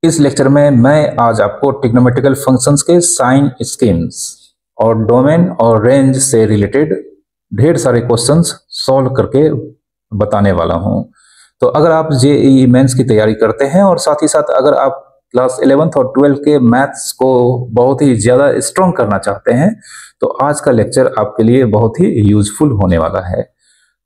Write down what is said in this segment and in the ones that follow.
इस लेक्चर में मैं आज आपको ट्रिग्नोमेट्रिकल फंक्शंस के साइन स्कीम्स और डोमेन और रेंज से रिलेटेड ढेर सारे क्वेश्चंस सॉल्व करके बताने वाला हूं। तो अगर आप जेईई मेंस की तैयारी करते हैं और साथ ही साथ अगर आप क्लास 11th और 12th के मैथ्स को बहुत ही ज़्यादा स्ट्रॉन्ग करना चाहते हैं तो आज का लेक्चर आपके लिए बहुत ही यूजफुल होने वाला है।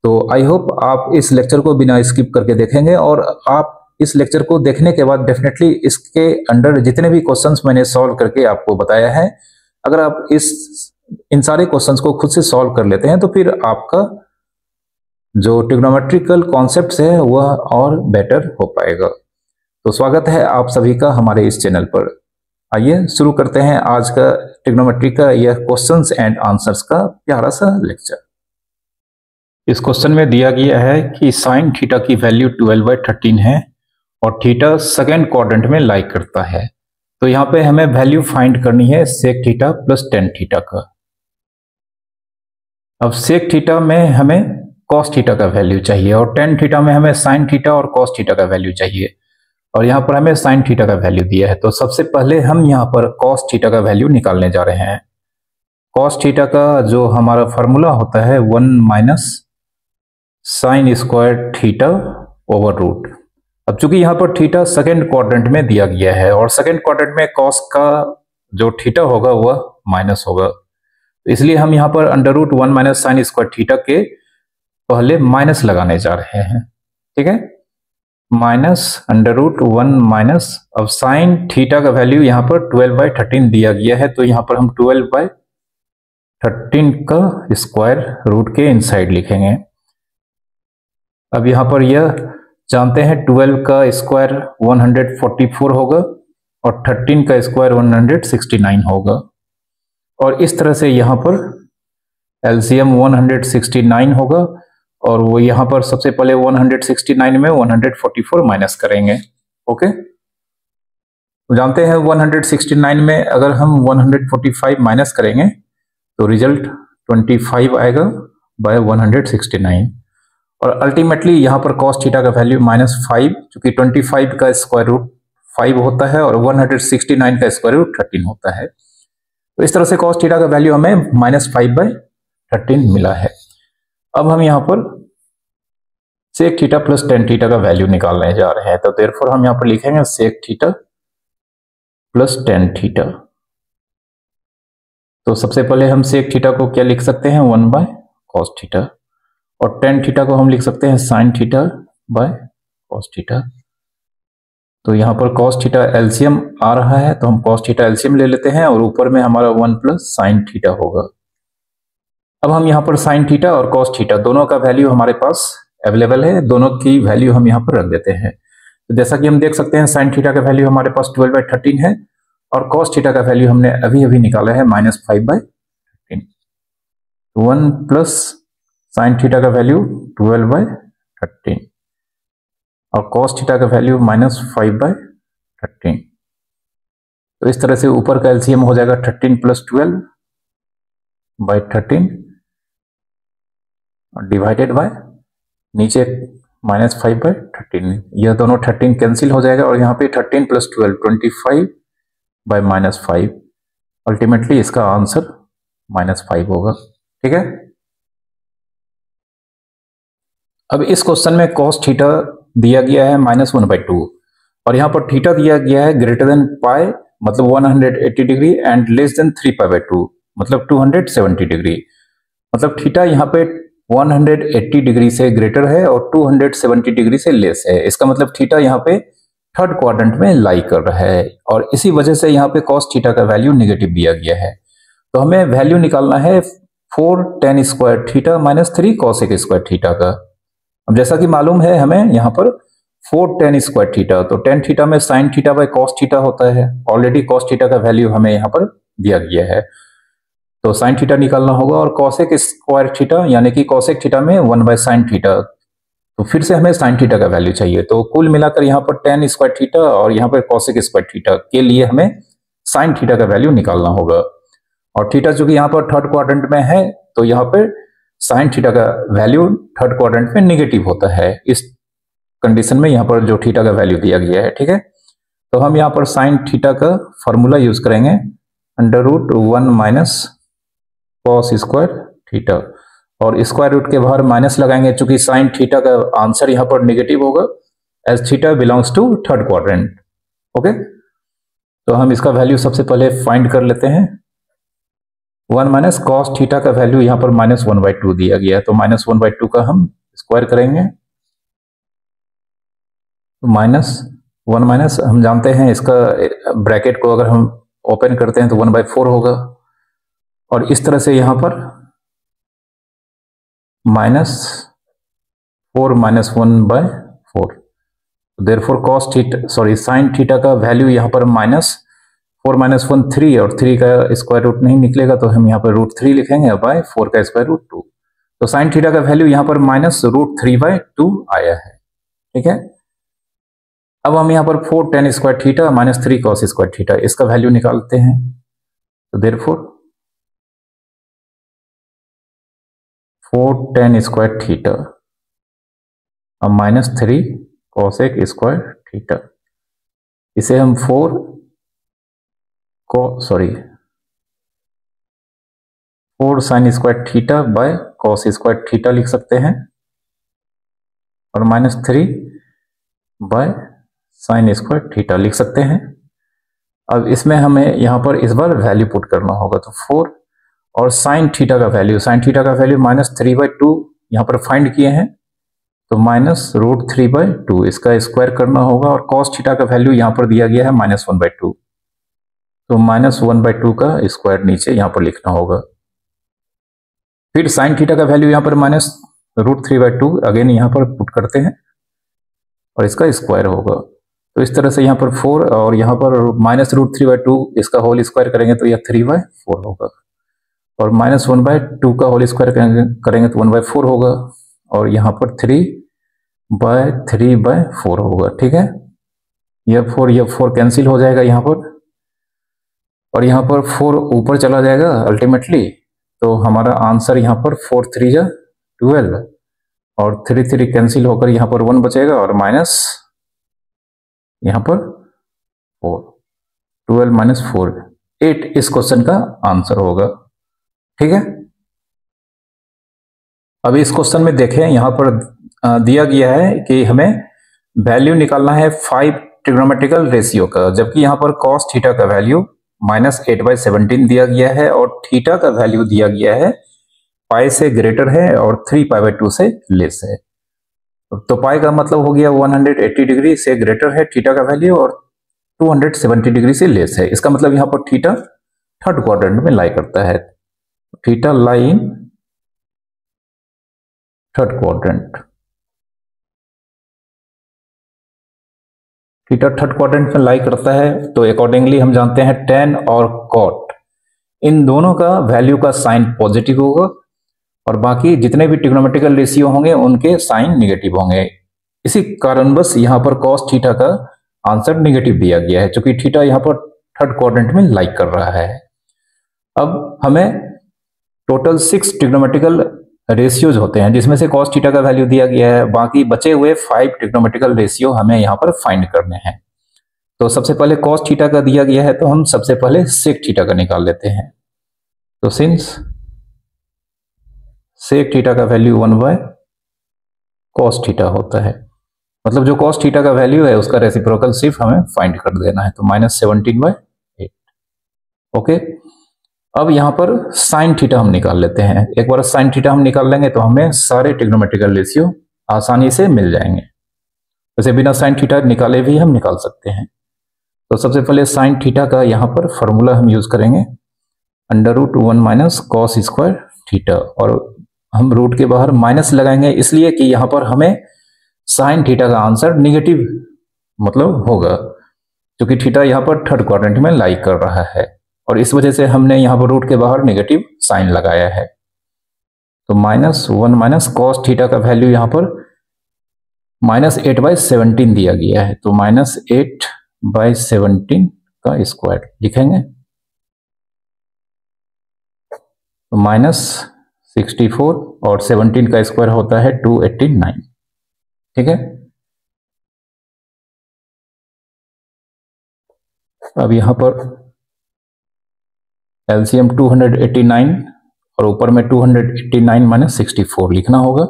तो आई होप आप इस लेक्चर को बिना स्किप करके देखेंगे और आप इस लेक्चर को देखने के बाद डेफिनेटली इसके अंडर जितने भी क्वेश्चंस मैंने सॉल्व करके आपको बताया है, अगर आप इन सारे क्वेश्चंस को खुद से सॉल्व कर लेते हैं तो फिर आपका जो ट्रिग्नोमेट्रिकल कॉन्सेप्ट्स है वह और बेटर हो पाएगा। तो स्वागत है आप सभी का हमारे इस चैनल पर। आइए शुरू करते हैं आज का ट्रिग्नोमेट्री का यह क्वेश्चंस एंड आंसर्स का प्यारा सा लेक्चर। इस क्वेश्चन में दिया गया है कि साइन थीटा की वैल्यू 12/13 है और थीटा सेकेंड क्वाड्रेंट में लाई करता है। तो यहाँ पे हमें वैल्यू फाइंड करनी है sec theta plus tan theta का। अब सेक थीटा में हमें कॉस थीटा का वैल्यू चाहिए और टेन थीटा में हमें साइन थीटा और कॉस थीटा का वैल्यू चाहिए और यहाँ पर हमें साइन थीटा का वैल्यू दिया है। तो सबसे पहले हम यहाँ पर कॉस थीटा का वैल्यू निकालने जा रहे हैं। कॉस थीटा का जो हमारा फॉर्मूला होता है 1 minus sine square theta over root. अब चूंकि यहाँ पर थीटा सेकेंड क्वाड्रेंट में दिया गया है और सेकेंड क्वाड्रेंट में कॉस का जो थीटा होगा वह माइनस होगा, तो इसलिए हम यहाँ पर under root 1 minus sine square theta के पहले माइनस लगाने जा रहे हैं। ठीक है, माइनस अंडर रूट 1 माइनस, अब साइन थीटा का वैल्यू यहाँ पर 12/13 दिया गया है तो यहाँ पर हम 12/13 का स्क्वायर रूट के इनसाइड लिखेंगे। अब यहाँ पर यह जानते हैं 12 का स्क्वायर 144 होगा और 13 का स्क्वायर 169 होगा और इस तरह से यहाँ पर एलसीएम 169 होगा और वो यहाँ पर सबसे पहले 169 में 144 माइनस करेंगे। ओके, तो जानते हैं 169 में अगर हम 145 माइनस करेंगे तो रिजल्ट 25 आएगा बाय 169 और अल्टीमेटली यहाँ पर कॉस थीटा का वैल्यू -5, क्योंकि 25 का स्क्वायर रूट 5 होता है और 169 का स्क्वायर रूट 13 होता है। तो इस तरह से कॉस थीटा का वैल्यू हमें -5/13 मिला है। अब हम यहाँ पर sec theta plus tan theta का वैल्यू निकालने जा रहे हैं। तो देयरफॉर हम यहाँ पर लिखेंगे sec theta plus tan theta. तो सबसे पहले हम सेक थीटा को क्या लिख सकते हैं 1/cos थीटा और टेन थीटा को हम लिख सकते हैं sine theta by cos theta. तो यहाँ पर कॉस थीटा एलसीएम आ रहा है तो हम कॉस थीटा एलसीएम ले लेते हैं और ऊपर में हमारा 1 प्लस साइन थीटा होगा। अब हम यहाँ पर साइन थीटा और कॉस थीटा दोनों का वैल्यू हमारे पास अवेलेबल है, दोनों की वैल्यू हम यहाँ पर रख देते हैं। तो जैसा कि हम देख सकते हैं साइन थीटा का वैल्यू हमारे पास 12/13 है और कॉस थीटा का वैल्यू हमने अभी अभी निकाला है -5/13। 1 प्लस साइन थीटा का वैल्यू 12/13 और कॉस थीटा का वैल्यू -5/13। तो इस तरह से ऊपर का एलसीएम हो जाएगा 13 प्लस 12/13 और डिवाइडेड बाय नीचे -5/13। यह दोनों 13 कैंसिल हो जाएगा और यहाँ पे 13 प्लस 12 25/-5। अल्टीमेटली इसका आंसर -5 होगा। ठीक है, अब इस क्वेश्चन में cos थीटा दिया गया है -1/2 और यहाँ पर थीटा दिया गया है ग्रेटर देन पाई मतलब 180 डिग्री एंड लेस देन 3π/2 मतलब 270 डिग्री। मतलब थीटा यहाँ पे 180 डिग्री से ग्रेटर है और 270 डिग्री से लेस है। इसका मतलब थीटा यहाँ पे थर्ड क्वाड्रेंट में लाई कर रहा है और इसी वजह से यहाँ पे cos थीटा का वैल्यू नेगेटिव दिया गया है। तो हमें वैल्यू निकालना है 4 tan square theta -3 cosec square theta का। अब जैसा कि मालूम है हमें यहाँ पर 4 tan स्क्वायर थीटा, तो tan थीटा में sine theta by cos theta होता है। ऑलरेडी cos थीटा का वैल्यू हमें यहाँ पर दिया गया है तो साइन थीटा निकालना होगा और cosec स्क्वायर थीटा यानी कि cosec थीटा में 1/sin थीटा, तो फिर से हमें साइन थीटा का वैल्यू चाहिए। तो कुल मिलाकर यहाँ पर tan स्क्वायर थीटा और यहाँ पर cosec स्क्वायर थीटा के लिए हमें साइन थीटा का वैल्यू निकालना होगा और थीटा चूंकि यहाँ पर थर्ड क्वाड्रेंट में है तो यहाँ पर साइन थीटा का वैल्यू थर्ड क्वाड्रेंट में नेगेटिव होता है। इस कंडीशन में यहाँ पर जो थीटा का वैल्यू दिया गया है, ठीक है, तो हम यहाँ पर साइन थीटा का फॉर्मूला यूज करेंगे, under root 1 minus cos square theta, और स्क्वायर रूट के बाहर माइनस लगाएंगे चूंकि साइन थीटा का आंसर यहाँ पर नेगेटिव होगा as theta belongs to third quadrant. Okay, तो हम इसका वैल्यू सबसे पहले फाइंड कर लेते हैं। 1 माइनस कॉस थीटा का वैल्यू यहाँ पर -1/2 दिया गया है, तो -1/2 का हम स्क्वायर करेंगे, तो -1 माइनस हम जानते हैं इसका ब्रैकेट को अगर हम ओपन करते हैं तो 1/4 होगा, और इस तरह से यहां पर -4 minus 1/4, therefore cos theta sorry sine theta का वैल्यू यहां पर -4 माइनस 1 3, और 3 का स्क्वायर रूट नहीं निकलेगा तो हम यहाँ पर √3 लिखेंगे बाय 4 का स्क्वायर रूट 2, तो साइन थीटा का वैल्यू यहाँ पर -√3/2 आया है। ठीक है, अब हम यहाँ पर 4 tan square theta -3 cos square theta इसका वैल्यू निकालते हैं, तो देयरफॉर 4 tan स्क्वायर थीटा और -3 cos स्क्वायर थीटा, इसे हम 4 sin square theta bye cos square theta लिख सकते हैं, और -3 बाय साइन स्क्वायर थीटा लिख सकते हैं। अब इसमें हमें यहाँ पर इस बार वैल्यू पुट करना होगा, तो 4 और साइन थीटा का वैल्यू -3/2 यहाँ पर फाइंड किए हैं, तो -√3/2 इसका स्क्वायर करना होगा, और कॉस थीटा का वैल्यू यहाँ पर दिया गया है -1/2, तो -1/2 का स्क्वायर नीचे यहाँ पर लिखना होगा। फिर साइन थीटा का वैल्यू यहाँ पर -√3/2 अगेन यहाँ पर पुट करते हैं, और इसका स्क्वायर होगा, तो इस तरह से यहाँ पर 4 और यहाँ पर -√3/2 इसका होल स्क्वायर करेंगे तो यह 3/4 होगा, और -1/2 का होल स्क्वायर करेंगे तो 1/4 होगा, और यहाँ पर 3/3/4 होगा। ठीक है, यह 4 कैंसिल हो जाएगा यहाँ पर, और यहाँ पर 4 ऊपर चला जाएगा अल्टीमेटली, तो हमारा आंसर यहाँ पर 4 3 जा 12, और 3 3 कैंसिल होकर यहाँ पर 1 बचेगा, और माइनस यहाँ पर 4, 12 - 4 8 इस क्वेश्चन का आंसर होगा। ठीक है, अब इस क्वेश्चन में देखें यहाँ पर दिया गया है कि हमें वैल्यू निकालना है 5 ट्रिग्नोमेट्रिकल रेशियो का, जबकि यहाँ पर कॉस थीटा का वैल्यू -8/17 दिया गया है, और थीटा का वैल्यू दिया गया है पाई से ग्रेटर है और 3π/2 से लेस है। तो पाई का मतलब हो गया 180 डिग्री से ग्रेटर है थीटा का वैल्यू, और 270 डिग्री से लेस है। इसका मतलब यहाँ पर थीटा थर्ड क्वाड्रेंट में लाई करता है, theta lie in third quadrant, theta third quadrant में लाई करता है, तो अकॉर्डिंगली हम जानते हैं tan और cot इन दोनों का वैल्यू का साइन पॉजिटिव होगा, और बाकी जितने भी ट्रिग्नोमेट्रिकल रेशियो होंगे उनके साइन निगेटिव होंगे। इसी कारणवश यहाँ पर कॉस थीटा का आंसर निगेटिव दिया गया है, क्योंकि थीटा यहाँ पर थर्ड क्वाड्रेंट में लाइक कर रहा है। अब हमें टोटल 6 ट्रिग्नोमेट्रिकल रेशियोज होते हैं, जिसमें से कॉस थीटा का वैल्यू दिया गया है, बाकी बचे हुए 5 ट्रिग्नोमेट्रिकल रेशियो हमें यहाँ पर फाइंड करने हैं। तो सबसे पहले कॉस थीटा का दिया गया है, तो हम सबसे पहले सेक थीटा का निकाल लेते हैं। तो सिंस सेक थीटा का वैल्यू 1/cos थीटा होता है, मतलब जो cos थीटा का वैल्यू है उसका रेसिप्रोकल सिर्फ हमें फाइंड कर देना है, तो -17/8। ओके, अब यहाँ पर साइन थीटा हम निकाल लेते हैं। एक बार साइन थीटा हम निकाल लेंगे तो हमें सारे ट्रिग्नोमेट्रिकल रेशियो आसानी से मिल जाएंगे, वैसे बिना साइन थीटा निकाले भी हम निकाल सकते हैं। तो सबसे पहले साइन थीटा का यहाँ पर फॉर्मूला हम यूज करेंगे, √1 - cos स्क्वायर थीटा, और हम रूट के बाहर माइनस लगाएंगे इसलिए कि यहाँ पर हमें साइन थीटा का आंसर निगेटिव मतलब होगा, क्योंकि थीटा यहाँ पर थर्ड क्वाड्रेंट में लाई कर रहा है, और इस वजह से हमने यहाँ पर रूट के बाहर नेगेटिव साइन लगाया है। तो -1 - cos थीटा का वैल्यू यहाँ पर -8/17 दिया गया है, तो -8/17 का स्क्वायर लिखेंगे, तो -64 और 17 का स्क्वायर होता है 289। ठीक है, अब यहाँ पर एलसीएम 289 और ऊपर में 289 माइनस 64 लिखना होगा।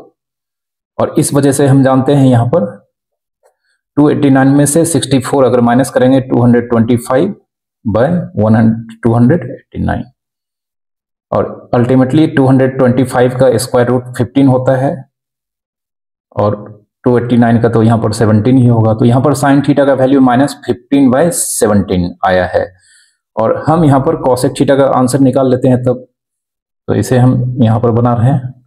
और इस वजह से हम जानते हैं यहाँ पर 289 में से 64 अगर माइनस करेंगे 225 बाय 289 और अल्टीमेटली 225 का स्क्वायर रूट 15 होता है और 289 का तो यहाँ पर 17 ही होगा। तो यहाँ पर साइन थीटा का वैल्यू -15/17 आया है। और हम यहाँ पर कॉसेक थीटा का आंसर निकाल लेते हैं तब, तो इसे हम यहाँ पर बना रहे हैं।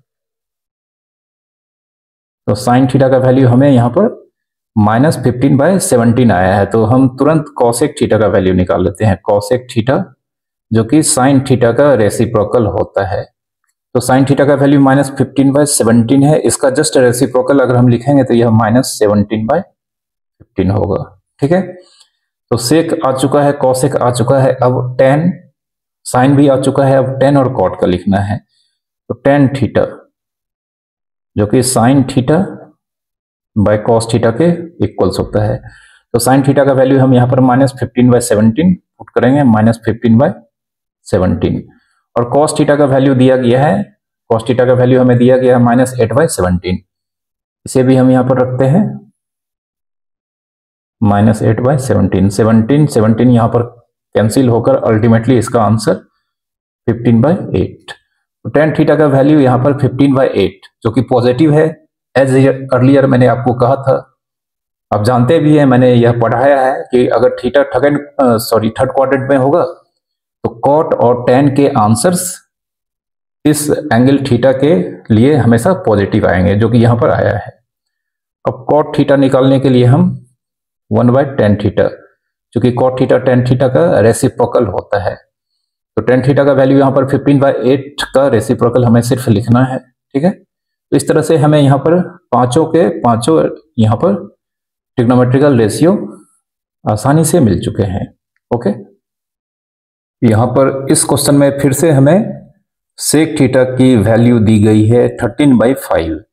तो साइन थीटा का वैल्यू हमें यहाँ पर -15/17 आया है, तो हम तुरंत कॉसेक थीटा का वैल्यू निकाल लेते हैं। कॉसेक थीटा जो कि साइन थीटा का रेसिप्रोकल होता है। तो साइन थीटा का वैल्यू -15/17 है, इसका जस्ट रेसिप्रोकल अगर हम लिखेंगे तो यह -17/15 होगा। ठीक है, तो सेक आ चुका है, कॉसेक आ चुका है, अब टेन, साइन भी आ चुका है, अब टेन और कॉट का लिखना है। तो टेन थीटा जो कि sine theta by cos theta के इक्वल्स होता है। तो साइन थीटा का वैल्यू हम यहाँ पर -15/17 पुट करेंगे, -15/17। और कॉस थीटा का वैल्यू दिया गया है, कॉस थीटा का वैल्यू हमें दिया गया है -8/17। इसे भी हम यहाँ पर रखते हैं -8/17। 17 यहाँ पर कैंसिल होकर अल्टीमेटली इसका आंसर 15/8। तो टेन थीटा का वैल्यू यहाँ पर 15/8 जो कि पॉजिटिव है। एज अर्लियर मैंने आपको कहा था, आप जानते भी हैं, मैंने यह पढ़ाया है कि अगर थीटा थर्ड क्वाड्रेंट में होगा तो कॉट और टेन के आंसर्स इस एंगल थीटा के लिए हमेशा पॉजिटिव आएंगे, जो कि यहां पर आया है। अब कॉट थीटा निकालने के लिए हम 1/tan थीटा, क्योंकि कॉट थीटा टेन थीटा का रेसिप्रोकल होता है, तो टेन थीटा का वैल्यू यहाँ पर 15/8 का रेसिप्रोकल हमें सिर्फ लिखना है। ठीक है, तो इस तरह से हमें यहाँ पर पांचों के पांचों यहाँ पर ट्रिग्नोमेट्रिकल रेशियो आसानी से मिल चुके हैं। ओके, यहाँ पर इस क्वेश्चन में फिर से हमें सेक थीटा की वैल्यू दी गई है 13/5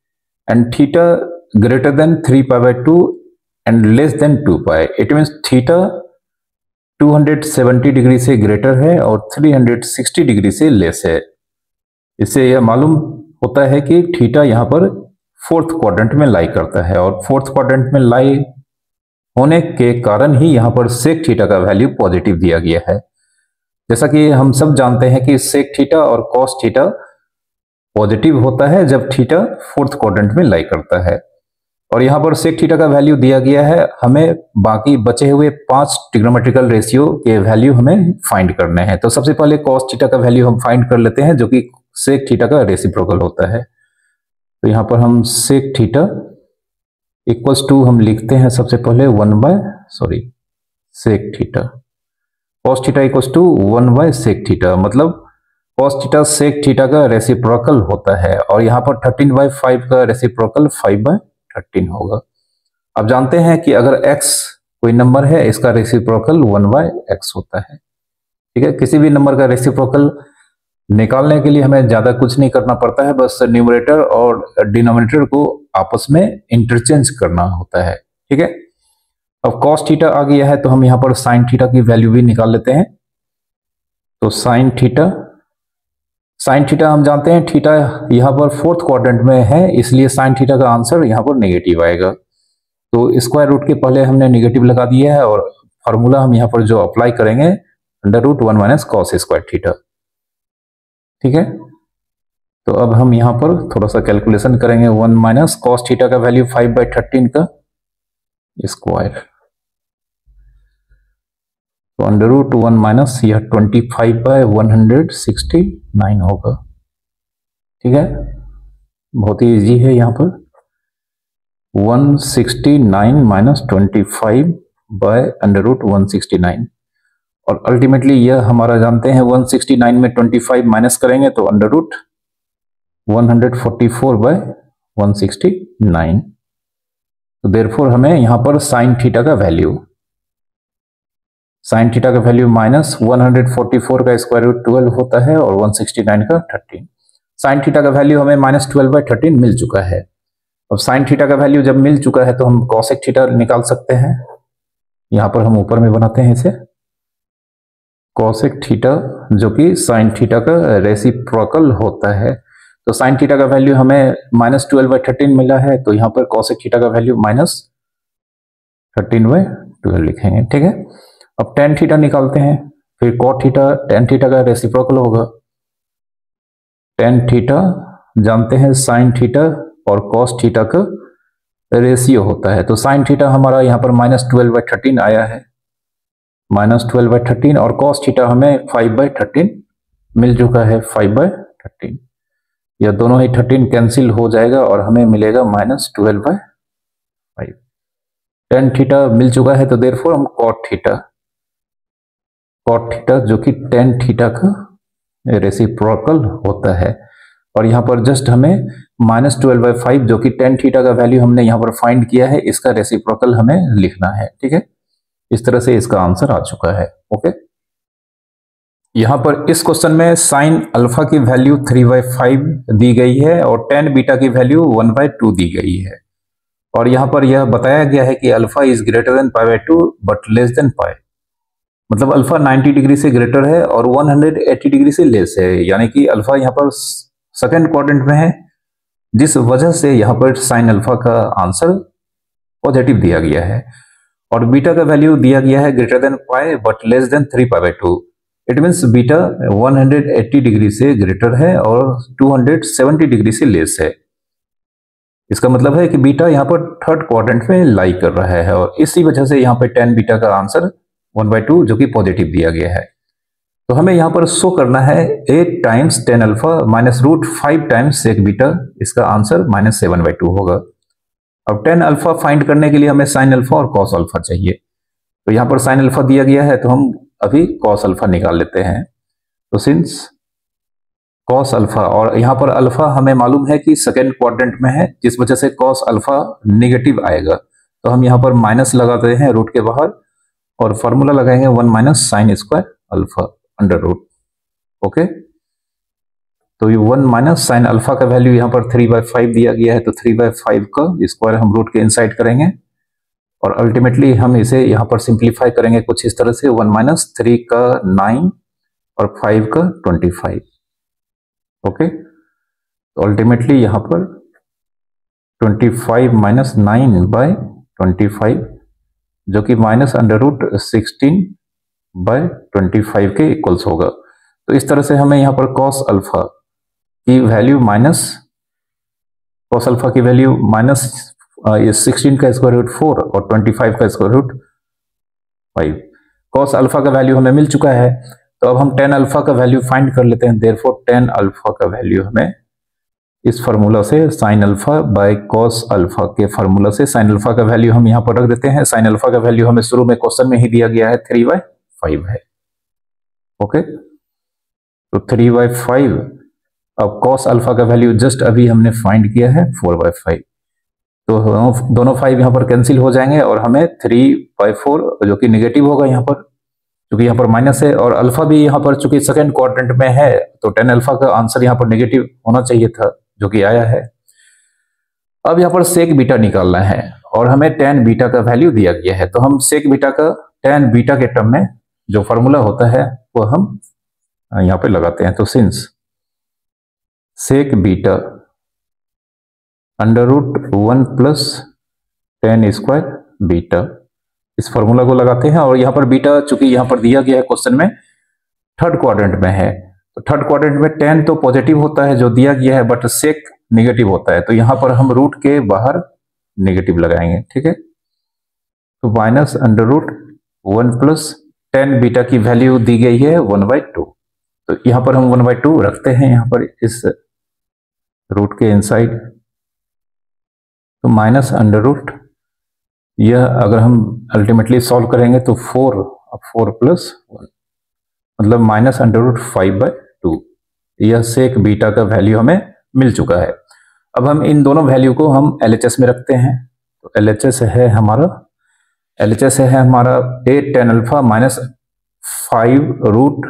and theta greater than 3π/2 and less than 2π। It means theta 270 degree से ग्रेटर है और 360 डिग्री से लेस है। इससे यह मालूम होता है कि थीटा यहाँ पर फोर्थ क्वाड्रेंट में लाई करता है, और फोर्थ क्वाड्रेंट में लाई होने के कारण ही यहाँ पर सेक थीटा का वैल्यू पॉजिटिव दिया गया है। जैसा कि हम सब जानते हैं कि सेक थीटा और कॉस थीटा पॉजिटिव होता है जब थीटा फोर्थ क्वाड्रेंट में लाई करता है। और यहाँ पर सेक थीटा का वैल्यू दिया गया है, हमें बाकी बचे हुए 5 ट्रिग्नोमेट्रिकल रेशियो के वैल्यू हमें फाइंड करने हैं। तो सबसे पहले कॉस थीटा का वैल्यू हम फाइंड कर लेते हैं, जो कि सेक थीटा का रेसिप्रोकल होता है। तो यहाँ पर हम सेक थीटा इक्वल्स टू हम लिखते हैं सबसे पहले sec theta, cos theta equals to 1/सेक थीटा, मतलब कॉस थीटा सेक थीटा का रेसिप्रोकल होता है, और यहाँ पर 13/5 का रेसिप्रोकल 5/13 होगा। अब जानते हैं कि अगर x कोई नंबर है, इसका रेसिप्रोकल 1/x होता है। ठीक है, किसी भी नंबर का रेसिप्रोकल निकालने के लिए हमें ज्यादा कुछ नहीं करना पड़ता है, बस न्यूमरेटर और डिनोमिनेटर को आपस में इंटरचेंज करना होता है। ठीक है, अब कॉस थीटा आ गया है तो हम यहाँ पर साइन थीटा की वैल्यू भी निकाल लेते हैं। तो साइन थीटा हम जानते हैं थीटा यहाँ पर फोर्थ क्वाड्रेंट में है, इसलिए साइन थीटा का आंसर यहाँ पर नेगेटिव आएगा। तो स्क्वायर रूट के पहले हमने नेगेटिव लगा दिया है, और फॉर्मूला हम यहाँ पर जो अप्लाई करेंगे √1 - cos स्क्वायर थीटा। ठीक है, तो अब हम यहाँ पर थोड़ा सा कैलकुलेशन करेंगे। 1 - cos थीटा का वैल्यू 5/13 का स्क्वायर, तो √1 - यह 25/169 होगा। ठीक है, बहुत ही इजी है। यहाँ पर 169 - 25/√169, और अल्टीमेटली यह हमारा जानते हैं 169 में 25 माइनस करेंगे तो √144/169। तो देयरफॉर हमें यहाँ पर साइन थीटा का वैल्यू -144 का स्क्वायर रूट 12 होता है, और 169 का 13। साइन थीटा का वैल्यू हमें -12/13 मिल चुका है। अब साइन थीटा का वैल्यू जब मिल चुका है तो हम कॉसेक थीटा निकाल सकते हैं। यहाँ पर हम ऊपर में बनाते हैं इसे, कॉसेक थीटा जो कि साइन थीटा का रेसिप्रोकल होता है। तो साइन थीटा का वैल्यू हमें -12/13 मिला है, तो यहाँ पर कॉसेक थीटा का वैल्यू -13/12 लिखेंगे, ठीक है। अब टेन थीटा निकालते हैं, फिर कॉट थीटा टेन थीटा का रेसिप्रोकल होगा। टेन थीटा जानते हैं साइन थीटा और कॉस थीटा का रेशियो होता है। तो साइन थीटा हमारा यहाँ पर -12/13 आया है, -12/13, और कॉस थीटा हमें 5/13 मिल चुका है, 5/13। यह दोनों ही 13 कैंसिल हो जाएगा और हमें मिलेगा -12/5। टेन थीटा मिल चुका है, तो देयरफॉर हम कॉट थीटा जो कि टेन थीटा का रेसिप्रोकल होता है, और यहाँ पर जस्ट हमें -12/5 जो कि टेन थीटा का वैल्यू हमने यहाँ पर फाइंड किया है, इसका रेसिप्रोकल हमें लिखना है, ठीक है। इस तरह से इसका आंसर आ चुका है। ओके, यहां पर इस क्वेश्चन में साइन अल्फा की वैल्यू 3/5 दी गई है और टेन बीटा की वैल्यू 1/2 दी गई है, और यहां पर यह बताया गया है कि alpha is greater than π/2 but less than pi. मतलब अल्फा 90 डिग्री से ग्रेटर है और 180 डिग्री से लेस है, यानी कि अल्फा यहां पर सेकंड क्वाड्रेंट में है, जिस वजह से यहां पर साइन अल्फा का आंसर पॉजिटिव दिया गया है। और बीटा का वैल्यू दिया गया है greater than pi but less than 3π/2। It means beta 180 degree से ग्रेटर है और 270 डिग्री से लेस है। इसका मतलब है कि बीटा यहाँ पर थर्ड क्वाड्रेंट में लाई कर रहा है, और इसी वजह से यहाँ पर टेन बीटा का आंसर 1/2 जो कि पॉजिटिव दिया गया है। तो हमें यहाँ पर शो करना है 8 टाइम्स टेन अल्फा -√5 टाइम्स सेक बीटा, इसका आंसर -7/2 होगा। अब टेन अल्फा फाइंड करने के लिए हमें साइन अल्फा और कॉस अल्फा चाहिए। तो यहाँ पर साइन अल्फा दिया गया है, तो हम अभी कॉस अल्फा निकाल लेते हैं। तो सिंस कॉस अल्फा, और यहाँ पर अल्फा हमें मालूम है कि सेकेंड क्वाड्रेंट में है, जिस वजह से कॉस अल्फा निगेटिव आएगा, तो हम यहाँ पर माइनस लगाते हैं रूट के बाहर और फॉर्मूला लगाएंगे 1 - sine square alpha under root. Okay, तो ये 1 - साइन अल्फा का वैल्यू यहाँ पर 3/5 दिया गया है, तो 3/5 का स्क्वायर हम रूट के इनसाइड करेंगे और अल्टीमेटली हम इसे यहाँ पर सिंप्लीफाई करेंगे कुछ इस तरह से, 1 - 3 का 9 और 5 का 25। ओके, तो अल्टीमेटली यहाँ पर 25 - 9/25 जो कि -√16/25 के इक्वल्स होगा। तो इस तरह से हमें यहाँ पर कॉस अल्फा की वैल्यू -16 का स्क्वायर रूट 4 और 25 का स्क्वायर रूट 5। कॉस अल्फा का वैल्यू हमें मिल चुका है, तो अब हम टेन अल्फा का वैल्यू फाइंड कर लेते हैं। देयरफॉर टेन अल्फा का वैल्यू हमें इस फार्मूला से sine alpha by cos alpha के फार्मूला से साइन अल्फा का वैल्यू हम यहाँ पर रख देते हैं। साइन अल्फा का वैल्यू हमें शुरू में क्वेश्चन में ही दिया गया है, 3/5 है। ओके, तो 3/5। अब कॉस अल्फा का वैल्यू जस्ट अभी हमने फाइंड किया है 4/5, तो दोनों 5 यहाँ पर कैंसिल हो जाएंगे और हमें 3/4 जो कि निगेटिव होगा यहाँ पर, क्योंकि यहाँ पर माइनस है, और अल्फा भी यहाँ पर चूंकि सेकंड क्वाड्रेंट में है, तो टेन अल्फा का आंसर यहाँ पर नेगेटिव होना चाहिए था, जो कि आया है। अब यहाँ पर सेक बीटा निकालना है और हमें टेन बीटा का वैल्यू दिया गया है, तो हम सेक बीटा का टेन बीटा के टर्म में जो फॉर्मूला होता है वो हम यहाँ पे लगाते हैं। तो सिंस सेक बीटा √1 + टेन स्क्वायर बीटा, इस फॉर्मूला को लगाते हैं, और यहाँ पर बीटा चूंकि यहाँ पर दिया गया है क्वेश्चन में थर्ड क्वाड्रेंट में है, तो थर्ड क्वाड्रेंट में टेन तो पॉजिटिव होता है जो दिया गया है, बट सेक नेगेटिव होता है, तो यहाँ पर हम रूट के बाहर नेगेटिव लगाएंगे, ठीक है। तो -√1 + टेन बीटा की वैल्यू दी गई है 1/2, तो यहाँ पर हम 1/2 रखते हैं यहाँ पर इस रूट के इनसाइड। तो -√, यह अगर हम अल्टीमेटली सॉल्व करेंगे तो 4 + 1 मतलब -√5/2। यह सेक बीटा का वैल्यू हमें मिल चुका है। अब हम इन दोनों वैल्यू को हम LHS में रखते हैं। तो LHS है हमारा 8 टेन अल्फा -5 रूट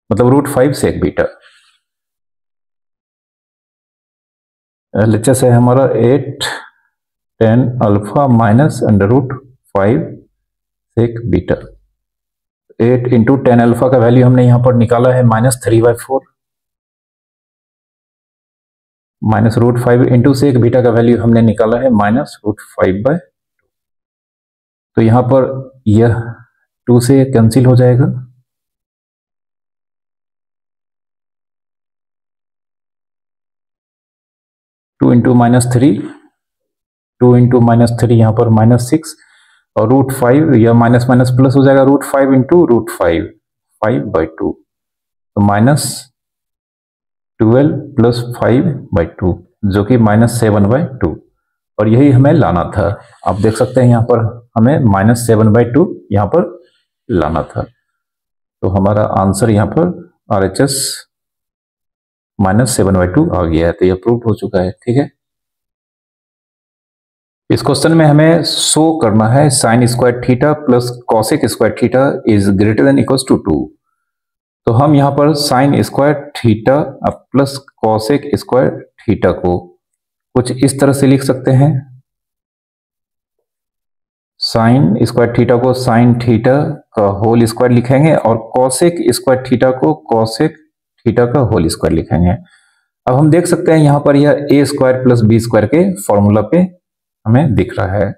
मतलब √5 सेक बीटा। LHS है हमारा 8 टेन अल्फा -√5 सेक बीटा। 8 इंटू टेन अल्फा का वैल्यू हमने यहाँ पर निकाला है -3/4, -√5 इंटू सेक बीटा का वैल्यू हमने निकाला है -√5/2। तो यहाँ पर यह 2 से कैंसिल हो जाएगा, टू इंटू -3 यहाँ पर -6 और √5 या माइनस माइनस प्लस हो जाएगा, √5 इंटू √5 5/2, तो -12 प्लस 5/2 जो कि -7/2, और यही हमें लाना था। आप देख सकते हैं यहाँ पर हमें -7/2 यहाँ पर लाना था। तो हमारा आंसर यहाँ पर RHS -7/2 आ गया है। तो यह प्रूव हो चुका है। ठीक है, इस क्वेश्चन में हमें शो करना है sine square theta plus cosec square theta is greater than equals to 2। तो हम यहाँ पर sine square theta plus cosec square theta को कुछ इस तरह से लिख सकते हैं। साइन स्क्वायर थीटा को साइन थीटा का होल स्क्वायर लिखेंगे और कॉसेक स्क्वायर थीटा को कॉसेक थीटा का होल स्क्वायर लिखेंगे। अब हम देख सकते हैं यहाँ पर यह ए स्क्वायर प्लस बी स्क्वायर के फॉर्मूला पे हमें दिख रहा है।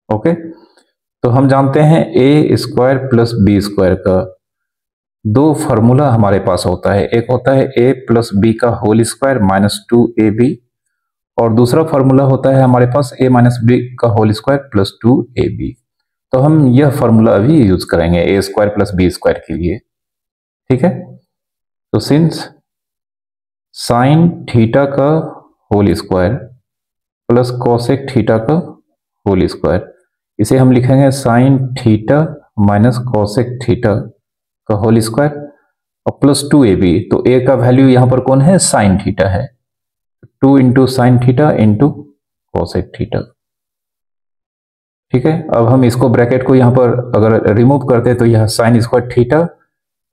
ओके, तो हम जानते हैं ए स्क्वायर प्लस बी स्क्वायर का दो फार्मूला हमारे पास होता है। एक होता है ए प्लस बी का होल स्क्वायर -2ab, और दूसरा फार्मूला होता है हमारे पास a माइनस बी का होल स्क्वायर प्लस 2ab। तो हम यह फार्मूला अभी यूज करेंगे A square plus B square के लिए। ठीक है, तो सिंस साइन थीटा का whole square plus cosec theta का होल स्क्वायर, इसे हम लिखेंगे sine theta minus cosec theta का होल स्क्वायर और प्लस 2ab। तो a का वैल्यू यहां पर कौन है? साइन थीटा है। 2 into sine theta into cosec theta. ठीक है, अब हम इसको ब्रैकेट को यहां पर अगर रिमूव करते तो यह साइन स्क्वायर थीटा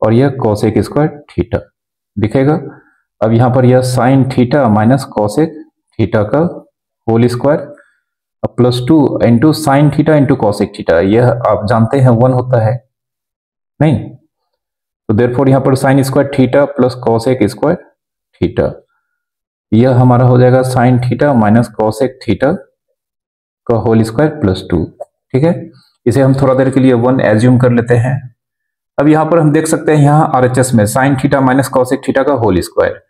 और यह कॉसेक स्क्वायर थीटा दिखेगा। अब यहां पर यह sine theta minus cosec theta का whole square plus 2 into sine theta into cosec theta, यह आप जानते हैं 1 होता है नहीं, तो देयरफॉर यहां पर sine square theta plus cosec square theta, यह हमारा हो जाएगा sign theta minus cosec theta का होल स्क्वायर प्लस 2। ठीक है, इसे हम थोड़ा देर के लिए 1 एज्यूम कर लेते हैं। अब यहां पर हम देख सकते हैं यहाँ RHS में sign theta minus cosec theta का होल स्क्वायर,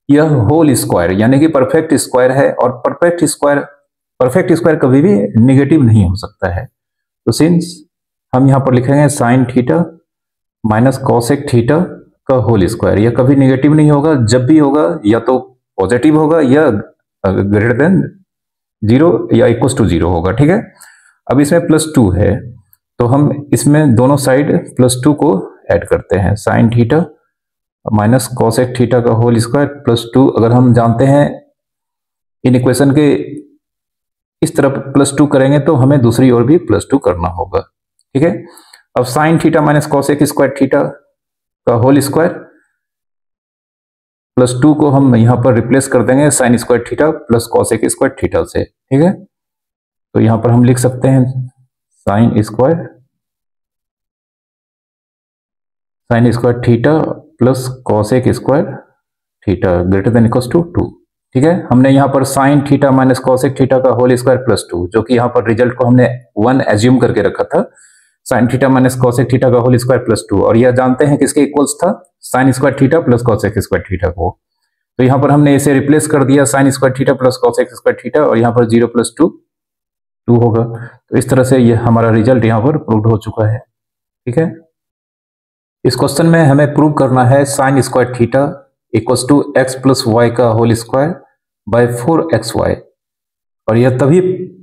यह होल स्क्वायर यानी कि परफेक्ट स्क्वायर है, और परफेक्ट स्क्वायर कभी भी निगेटिव नहीं हो सकता है। तो सिंस हम यहां पर लिखेंगे sine theta minus cosec theta का होल स्क्वायर, यह कभी निगेटिव नहीं होगा, जब भी होगा या तो पॉजिटिव होगा या ग्रेटर देन 0 या इक्वल टू 0 होगा। ठीक है, अब इसमें प्लस 2 है तो हम इसमें दोनों साइड प्लस 2 को ऐड करते हैं, sign theta minus cosec theta का होल स्क्वायर प्लस 2। अगर हम जानते हैं इन इक्वेशन के इस तरफ प्लस 2 करेंगे तो हमें दूसरी ओर भी प्लस 2 करना होगा। ठीक है, अब sine theta minus cosec square theta का होल स्क्वायर प्लस 2 को हम यहां पर रिप्लेस कर देंगे sign square theta plus cosec square theta से। ठीक है, तो यहां पर हम लिख सकते हैं sine square theta plus cosec square theta greater than equal to 2। ठीक है, हमने यहां पर sine theta minus cosec theta का होल स्क्वायर प्लस 2, जो कि यहां पर रिजल्ट को हमने 1 एज्यूम करके रखा था, sign theta minus cosec theta का होल स्क्वायर प्लस 2, और यह जानते हैं किसके इक्वल्स था? Sign square theta plus cosec square theta को। तो यहां पर हमने इसे रिप्लेस कर दिया sign square theta plus cosec square theta, और यहां पर 0 प्लस 2 2 होगा। तो इस तरह से यह हमारा रिजल्ट यहां पर प्रूव हो चुका है। ठीक है, इस क्वेश्चन में हमें प्रूव करना है sine square theta equals to x plus y का होल स्क्वायर बाय 4xy, और यह तभी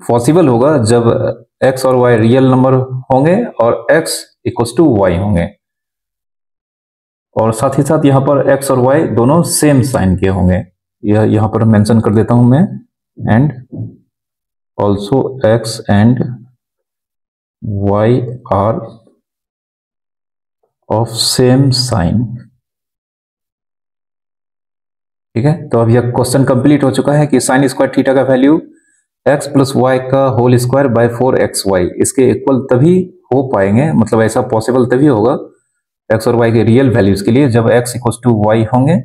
पॉसिबल होगा जब x और y रियल नंबर होंगे और x इक्वल्स टू y होंगे, और साथ ही साथ यहाँ पर x और y दोनों सेम साइन के होंगे। यह यहाँ पर मेंशन कर देता हूं मैं, and also x and y are of same sign. ठीक है, तो अब यह क्वेश्चन कंप्लीट हो चुका है कि साइन स्क्वायर थीटा का वैल्यू x प्लस वाई का होल स्क्वायर बाय 4xy इसके इक्वल तभी हो पाएंगे, मतलब ऐसा पॉसिबल तभी होगा एक्स और वाई के रियल वैल्यूज के लिए, जब एक्स इक्वल टू वाई होंगे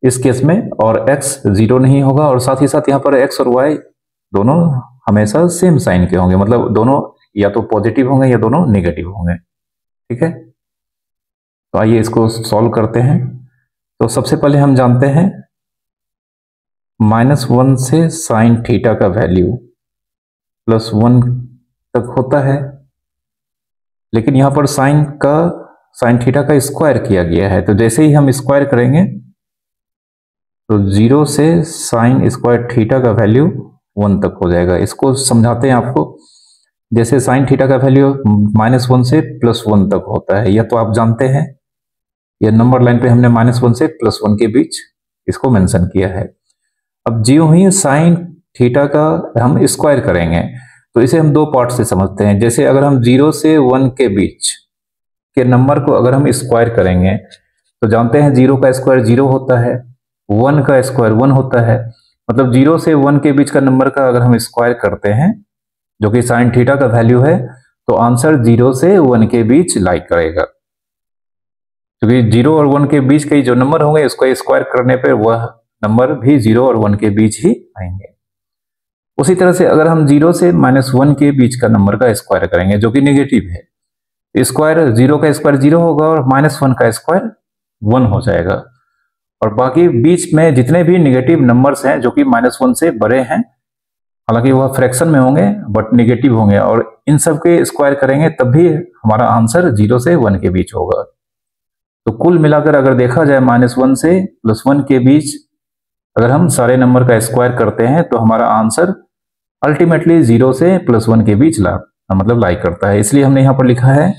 इस केस में, और एक्स जीरो नहीं होगा, और साथ ही साथ यहाँ पर एक्स और वाई दोनों हमेशा सेम साइन के होंगे, मतलब दोनों या तो पॉजिटिव होंगे या दोनों नेगेटिव होंगे। ठीक है, तो आइए इसको सॉल्व करते हैं। तो सबसे पहले हम जानते हैं -1 से साइन थीटा का वैल्यू +1 तक होता है, लेकिन यहां पर साइन थीटा का स्क्वायर किया गया है। तो जैसे ही हम स्क्वायर करेंगे तो 0 से साइन स्क्वायर थीटा का वैल्यू 1 तक हो जाएगा। इसको समझाते हैं आपको। जैसे साइन थीटा का वैल्यू -1 से +1 तक होता है, यह तो आप जानते हैं। यह नंबर लाइन पे हमने -1 से +1 के बीच इसको मेंशन किया है। अब ज्यों ही साइन थीटा का हम स्क्वायर करेंगे तो इसे हम दो पार्ट से समझते हैं। जैसे अगर हम 0 से 1 के बीच के नंबर को अगर हम स्क्वायर करेंगे तो जानते हैं 0 का स्क्वायर 0 होता है, 1 का स्क्वायर 1 होता है। मतलब 0 से 1 के बीच का नंबर का अगर हम स्क्वायर करते हैं जो कि साइन थीटा का वैल्यू है, तो आंसर 0 से 1 के बीच लाई करेगा, क्योंकि 0 और 1 के बीच के जो नंबर होंगे उसको स्क्वायर करने पर वह नंबर भी 0 और 1 के बीच ही आएंगे। उसी तरह से अगर हम 0 से -1 के बीच का नंबर का स्क्वायर करेंगे जो कि नेगेटिव है, स्क्वायर 0 का स्क्वायर 0 होगा और -1 का स्क्वायर 1 हो जाएगा। और बाकी बीच में जितने भी नेगेटिव नंबर्स हैं जो कि -1 से बड़े हैं, हालांकि वह फ्रैक्शन में होंगे बट नेगेटिव होंगे, और इन सब के स्क्वायर करेंगे तब भी हमारा आंसर 0 से 1 के बीच होगा। तो कुल मिलाकर अगर देखा जाए -1 से +1 के बीच अगर हम सारे नंबर का स्क्वायर करते हैं तो हमारा आंसर अल्टीमेटली 0 से +1 के बीच मतलब लाई करता है। इसलिए हमने यहां पर लिखा है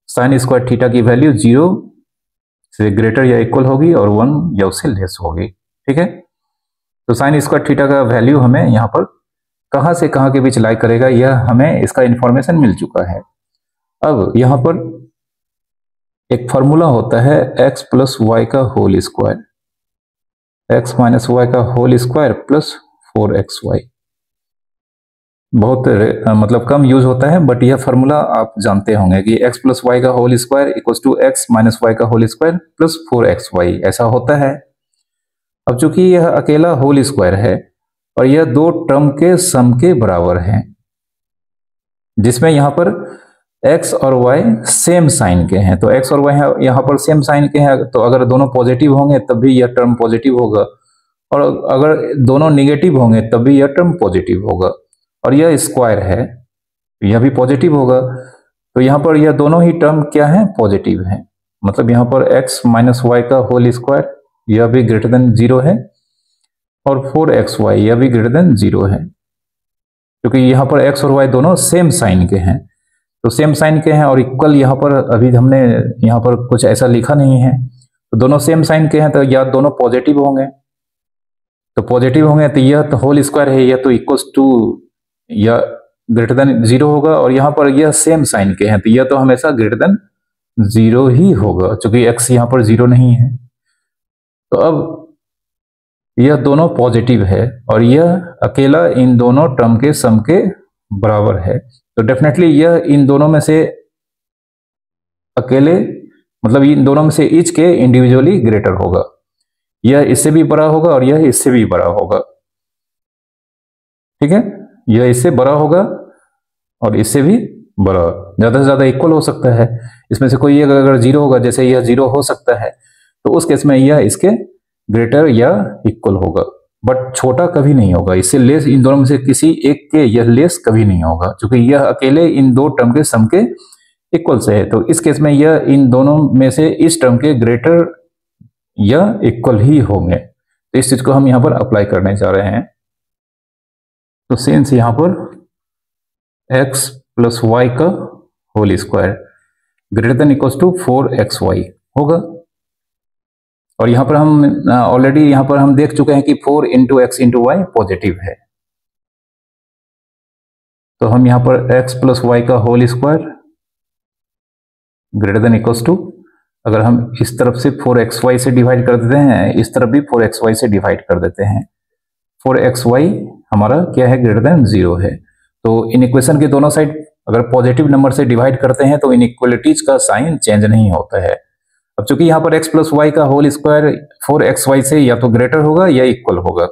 साइन स्क्वायर थीटा की वैल्यू 0 से ग्रेटर या इक्वल होगी और 1 या उससे लेस होगी। ठीक है, तो साइन स्क्वायर थीटा का वैल्यू हमें यहाँ पर कहां से कहां के बीच लाई करेगा, यह हमें इसका इंफॉर्मेशन मिल चुका है। अब यहां पर एक फॉर्मूला होता है x + y का होल स्क्वायर, x - y का होल स्क्वायर प्लस 4xy। बहुत मतलब कम यूज होता है, बट यह फॉर्मूला आप जानते होंगे कि x + y का whole square equals to x - y का होल स्क्वायर प्लस 4xy ऐसा होता है। अब चूंकि यह अकेला होल स्क्वायर है और यह दो टर्म के सम के बराबर है, जिसमें यहाँ पर x और y सेम साइन के हैं, तो x और y यहाँ पर सेम साइन के हैं, तो अगर दोनों पॉजिटिव होंगे तब भी यह टर्म पॉजिटिव होगा, और अगर दोनों निगेटिव होंगे तब भी यह टर्म पॉजिटिव होगा। और यह स्क्वायर है, यह भी पॉजिटिव होगा, तो यहाँ पर यह दोनों ही टर्म क्या है, पॉजिटिव है। मतलब यहाँ पर x - y का होल स्क्वायर यह भी ग्रेटर देन 0 है, और 4xy यह भी ग्रेटर देन 0 है, क्योंकि यहाँ पर x और y दोनों सेम साइन के हैं। तो सेम साइन के हैं और इक्वल यहाँ पर अभी हमने यहाँ पर कुछ ऐसा लिखा नहीं है, तो दोनों सेम साइन के हैं तो या दोनों पॉजिटिव होंगे, तो पॉजिटिव होंगे तो यह तो होल स्क्वायर है, यह तो इक्वल्स टू या ग्रेटर देन 0 होगा, और यहाँ पर यह सेम साइन के हैं तो यह तो हमेशा ग्रेटर देन 0 ही होगा, क्योंकि x यहाँ पर 0 नहीं है। तो अब यह दोनों पॉजिटिव है और यह अकेला इन दोनों टर्म के सम के बराबर है, तो डेफिनेटली यह इन दोनों में से अकेले मतलब इन दोनों में से ईच के इंडिविजुअली ग्रेटर होगा। यह इससे भी बड़ा होगा और यह इससे भी बड़ा होगा। ठीक है, यह इससे बड़ा होगा और इससे भी बड़ा, ज्यादा से ज्यादा इक्वल हो सकता है। इसमें से कोई एक अगर 0 होगा, जैसे यह 0 हो सकता है, तो उस केस में यह इसके ग्रेटर या इक्वल होगा, बट छोटा कभी नहीं होगा। इससे लेस इन दोनों में से किसी एक के यह लेस कभी नहीं होगा, क्योंकि यह अकेले इन दो टर्म के सम के इक्वल से है। तो इस केस में यह इन दोनों में से इस टर्म के ग्रेटर या इक्वल ही होंगे। तो इस चीज को हम यहाँ पर अप्लाई करने जा रहे हैं। तो सिंस यहाँ पर x + y का whole square greater than equals to 4xy होगा, और यहाँ पर हम ऑलरेडी यहाँ पर हम देख चुके हैं कि 4 × x × y पॉजिटिव है, तो हम यहाँ पर x + y का whole square greater than equals to, अगर हम इस तरफ से 4xy से डिवाइड कर देते हैं, इस तरफ भी 4xy से डिवाइड कर देते हैं, 4xy हमारा क्या है, ग्रेटर देन 0 है। तो इन इक्वेशन के दोनों साइड अगर पॉजिटिव नंबर से डिवाइड करते हैं तो इनइक्वलिटीज का साइन चेंज नहीं होता है। अब चूंकि यहाँ पर x प्लस वाई का होल स्क्वायर 4xy से या तो ग्रेटर होगा या इक्वल होगा,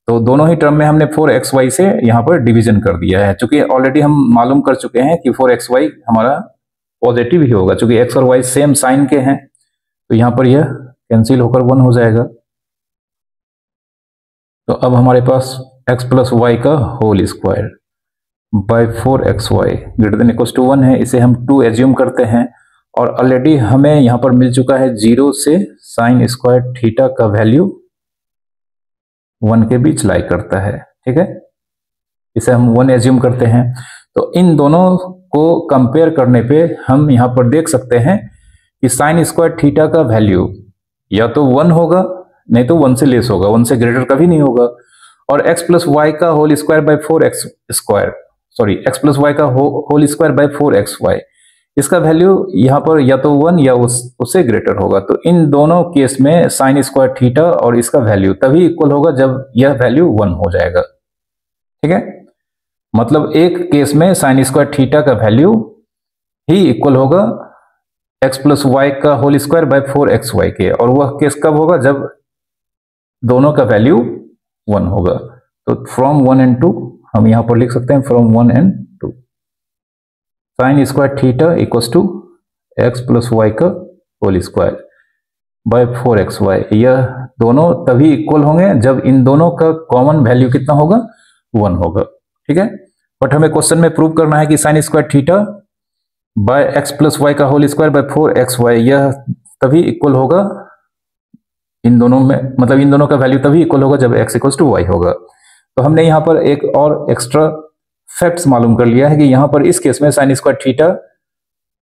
तो दोनों ही टर्म में हमने 4xy से यहाँ पर डिवीजन कर दिया है। चूंकि ऑलरेडी हम मालूम कर चुके हैं कि 4xy हमारा पॉजिटिव ही होगा, चूंकि x और y सेम साइन के हैं, तो यहाँ पर यह कैंसिल होकर 1 हो जाएगा। तो अब हमारे पास x प्लस वाई का whole square by 4xy greater than equal to 1 है, इसे हम 2 एज्यूम करते हैं। और ऑलरेडी हमें यहाँ पर मिल चुका है 0 से साइन स्क्वायर थीटा का वैल्यू 1 के बीच लाई करता है, ठीक है, इसे हम 1 एज्यूम करते हैं। तो इन दोनों को कंपेयर करने पे हम यहाँ पर देख सकते हैं कि साइन स्क्वायर थीटा का वैल्यू या तो 1 होगा, नहीं तो 1 से लेस होगा, 1 से ग्रेटर कभी नहीं होगा। और x प्लस वाई का whole square by 4x square, sorry x plus y का होल स्क्वायर बाय 4xy, इसका वैल्यू यहाँ पर या तो 1 या उससे ग्रेटर होगा। तो इन दोनों केस में साइन स्क्वायर थीटा और इसका वैल्यू तभी इक्वल होगा जब यह वैल्यू 1 हो जाएगा, ठीक है। मतलब एक केस में साइन स्क्वायर थीटा का वैल्यू ही इक्वल होगा x प्लस वाई का होल स्क्वायर बाय 4xy के, और वह केस कब होगा जब दोनों का वैल्यू 1 होगा। तो फ्रॉम 1 and 2 हम यहां पर लिख सकते हैं from 1 and 2 sine square theta equals to x plus y का होल स्क्वायर बाय 4xy। यह दोनों तभी इक्वल होंगे जब इन दोनों का कॉमन वैल्यू कितना होगा, 1 होगा, ठीक है। बट हमें क्वेश्चन में प्रूव करना है कि sine square theta by x plus y का होल स्क्वायर बाय 4xy यह तभी इक्वल होगा इन दोनों में, मतलब इन दोनों का वैल्यू तभी इक्वल होगा जब x इक्वल्स टू वाई होगा। तो हमने यहाँ पर एक और एक्स्ट्रा फैक्ट्स मालूम कर लिया है कि यहाँ पर इस केस में साइन स्क्वायर थीटा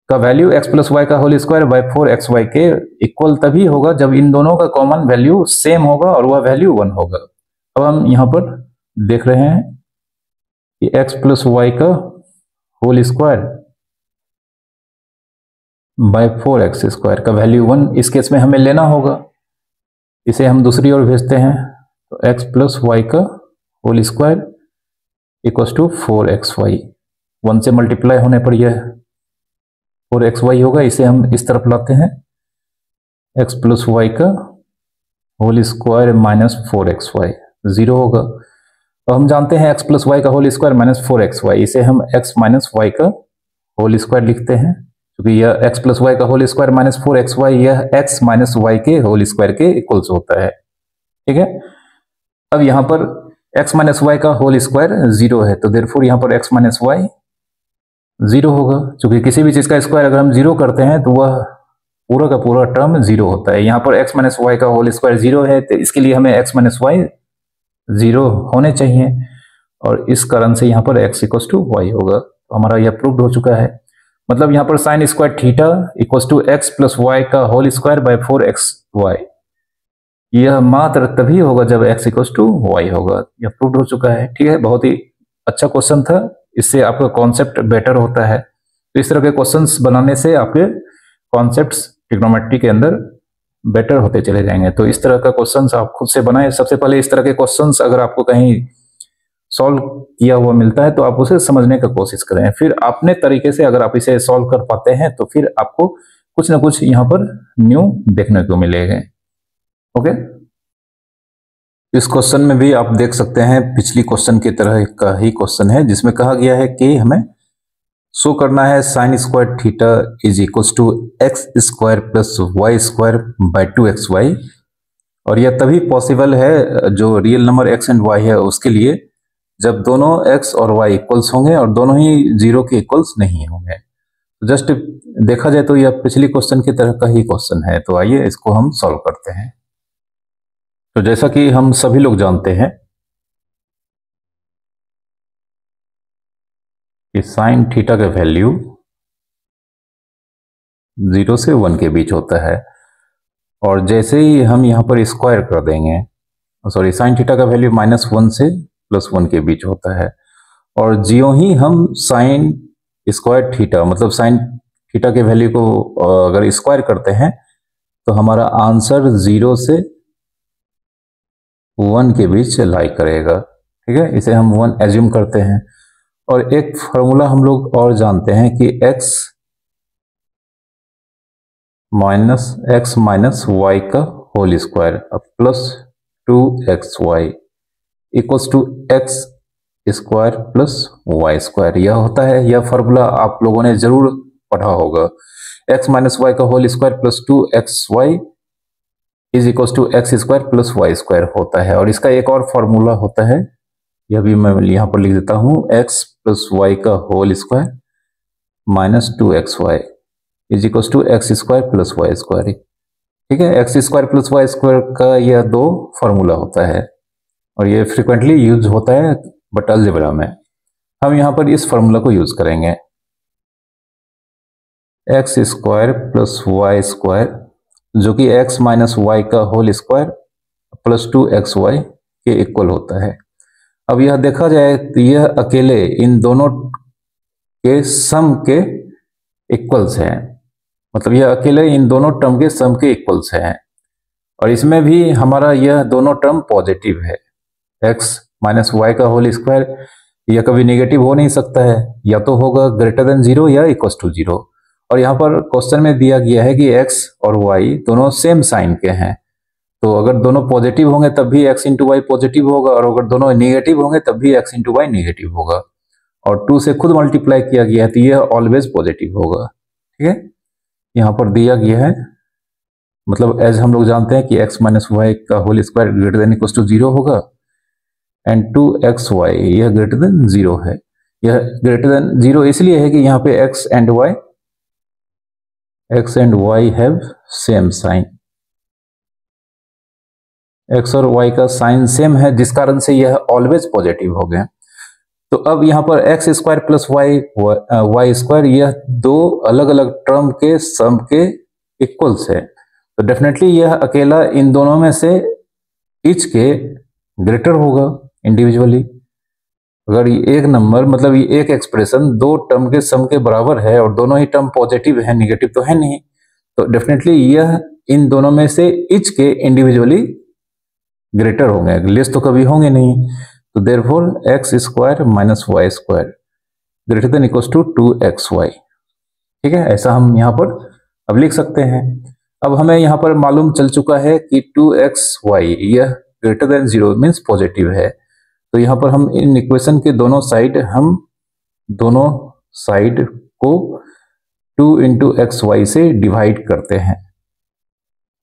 का वैल्यू x प्लस वाई का होल स्क्वायर बाय 4xy के इक्वल तभी होगा जब इन दोनों का कॉमन वैल्यू सेम होगा और वह वैल्यू 1 होगा। अब हम यहाँ पर देख रहे हैं कि x प्लस वाई का whole square by 4x square का वैल्यू 1 इस केस में हमें लेना होगा, इसे हम दूसरी ओर भेजते हैं। तो x प्लस वाई का whole square equals to 4xy, 1 से मल्टीप्लाई होने पर यह 4xy होगा, इसे हम इस तरफ लाते हैं, x प्लस वाई का होल स्क्वायर माइनस 4xy 0 होगा। तो हम जानते हैं x प्लस वाई का होल स्क्वायर माइनस 4xy, इसे हम x माइनस वाई का होल स्क्वायर लिखते हैं, क्योंकि यह x प्लस वाई का होल स्क्वायर माइनस 4xy यह x माइनस वाई के होल स्क्वायर के इक्वल्स होता है, ठीक है। अब यहाँ पर x माइनस वाई का होल स्क्वायर 0 है, तो देयरफॉर यहाँ पर x माइनस वाई 0 होगा। क्योंकि किसी भी चीज का स्क्वायर अगर हम 0 करते हैं तो वह पूरा का पूरा टर्म 0 होता है। यहाँ पर x माइनस वाई का होल स्क्वायर 0 है, तो इसके लिए हमें x माइनस वाई 0 होने चाहिए, और इस कारण से यहाँ पर x इक्वल्स टू वाई होगा। तो हमारा यह प्रूव्ड हो चुका है। मतलब यहाँ पर sine square theta equals to x plus y का होल स्क्वायर बाय 4xy, यह मात्र तभी होगा जब x इक्वल्स टू वाई होगा। यह प्रूव्ड हो चुका है, ठीक है। बहुत ही अच्छा क्वेश्चन था, इससे आपका कॉन्सेप्ट बेटर होता है। तो इस तरह के क्वेश्चंस बनाने से आपके कॉन्सेप्ट्स ट्रिग्नोमेट्री के अंदर बेटर होते चले जाएंगे। तो इस तरह का क्वेश्चंस आप खुद से बनाएं। सबसे पहले इस तरह के क्वेश्चंस अगर आपको कहीं सॉल्व किया हुआ मिलता है तो आप उसे समझने का कोशिश करें, फिर अपने तरीके से अगर आप इसे सॉल्व कर पाते हैं तो फिर आपको कुछ ना कुछ यहाँ पर न्यू देखने को मिलेगा। ओके, इस क्वेश्चन में भी आप देख सकते हैं पिछली क्वेश्चन की तरह का ही क्वेश्चन है, जिसमें कहा गया है कि हमें शो करना है sine square theta is equals to x square plus y square by 2xy, और यह तभी पॉसिबल है जो real number x and y है उसके लिए, जब दोनों x और y इक्वल्स होंगे और दोनों ही 0 के इक्वल्स नहीं होंगे। तो जस्ट देखा जाए तो यह पिछली क्वेश्चन की तरह का ही क्वेश्चन है। तो आइए इसको हम सॉल्व करते हैं। तो जैसा कि हम सभी लोग जानते हैं कि साइन थीटा का वैल्यू 0 से 1 के बीच होता है, और जैसे ही हम यहाँ पर स्क्वायर कर देंगे, सॉरी, साइन थीटा का वैल्यू -1 से +1 के बीच होता है, और ज्यों ही हम साइन स्क्वायर थीटा मतलब साइन थीटा के वैल्यू को अगर स्क्वायर करते हैं तो हमारा आंसर 0 से 1 के बीच लाई करेगा, ठीक है। इसे हम 1 एज्यूम करते हैं, और एक फॉर्मूला हम लोग और जानते हैं कि x माइनस वाई का whole square plus 2xy equals to x square plus y square, यह होता है। यह फॉर्मूला आप लोगों ने जरूर पढ़ा होगा। x माइनस वाई का whole square plus 2xy is equals to x square plus y square होता है। और इसका एक और फॉर्मूला होता है, यह भी मैं यहाँ पर लिख देता हूँ, x प्लस वाई का whole square minus 2xy is equals to x square plus y square. ठीक है, x square plus y square का यह दो फॉर्मूला होता है और ये फ्रिक्वेंटली यूज होता है बट अलजेब्रा में। हम यहाँ पर इस फॉर्मूला को यूज करेंगे, x square plus y square जो कि एक्स माइनस वाई का होल स्क्वायर प्लस 2xy के इक्वल होता है। अब यह देखा जाए तो यह अकेले इन दोनों के सम के इक्वल्स हैं, मतलब यह अकेले इन दोनों टर्म के सम के इक्वल्स हैं। और इसमें भी हमारा यह दोनों टर्म पॉजिटिव है। x माइनस वाई का होल स्क्वायर यह कभी नेगेटिव हो नहीं सकता है, या तो होगा ग्रेटर देन 0 या इक्वल टू 0। और यहाँ पर क्वेश्चन में दिया गया है कि x और y दोनों सेम साइन के हैं, तो अगर दोनों पॉजिटिव होंगे तब भी x इंटू वाई पॉजिटिव होगा, और अगर दोनों नेगेटिव होंगे तब भी x इंटू वाई नेगेटिव होगा। और 2 से खुद मल्टीप्लाई किया गया है तो यह ऑलवेज पॉजिटिव होगा। ठीक है, यहाँ पर दिया गया है, मतलब एज हम लोग जानते हैं कि x माइनस वाई का whole square greater than equal to 0 होगा एंड 2xy यह ग्रेटर देन 0 है। यह ग्रेटर देन 0 इसलिए है कि यहाँ पे x and y have same sign, x और y का साइन सेम है जिस कारण से यह ऑलवेज पॉजिटिव हो गए। तो अब यहाँ पर x square plus y square यह दो अलग अलग टर्म के सम के इक्वल्स है, तो डेफिनेटली यह अकेला इन दोनों में से ईच के ग्रेटर होगा इंडिविजुअली। अगर ये एक नंबर मतलब ये एक एक्सप्रेशन दो टर्म के सम के बराबर है और दोनों ही टर्म पॉजिटिव है, नेगेटिव तो है नहीं, तो डेफिनेटली यह इन दोनों में से ईच के इंडिविजुअली ग्रेटर होंगे, लेस तो कभी होंगे नहीं। तो therefore x square minus y square greater than equals to 2xy। ठीक है, ऐसा हम यहाँ पर अब लिख सकते हैं। अब हमें यहाँ पर मालूम चल चुका है कि 2xy यह ग्रेटर देन 0 मीन्स पॉजिटिव है, तो यहाँ पर हम इन इक्वेशन के दोनों साइड को 2 इंटू xy से डिवाइड करते हैं।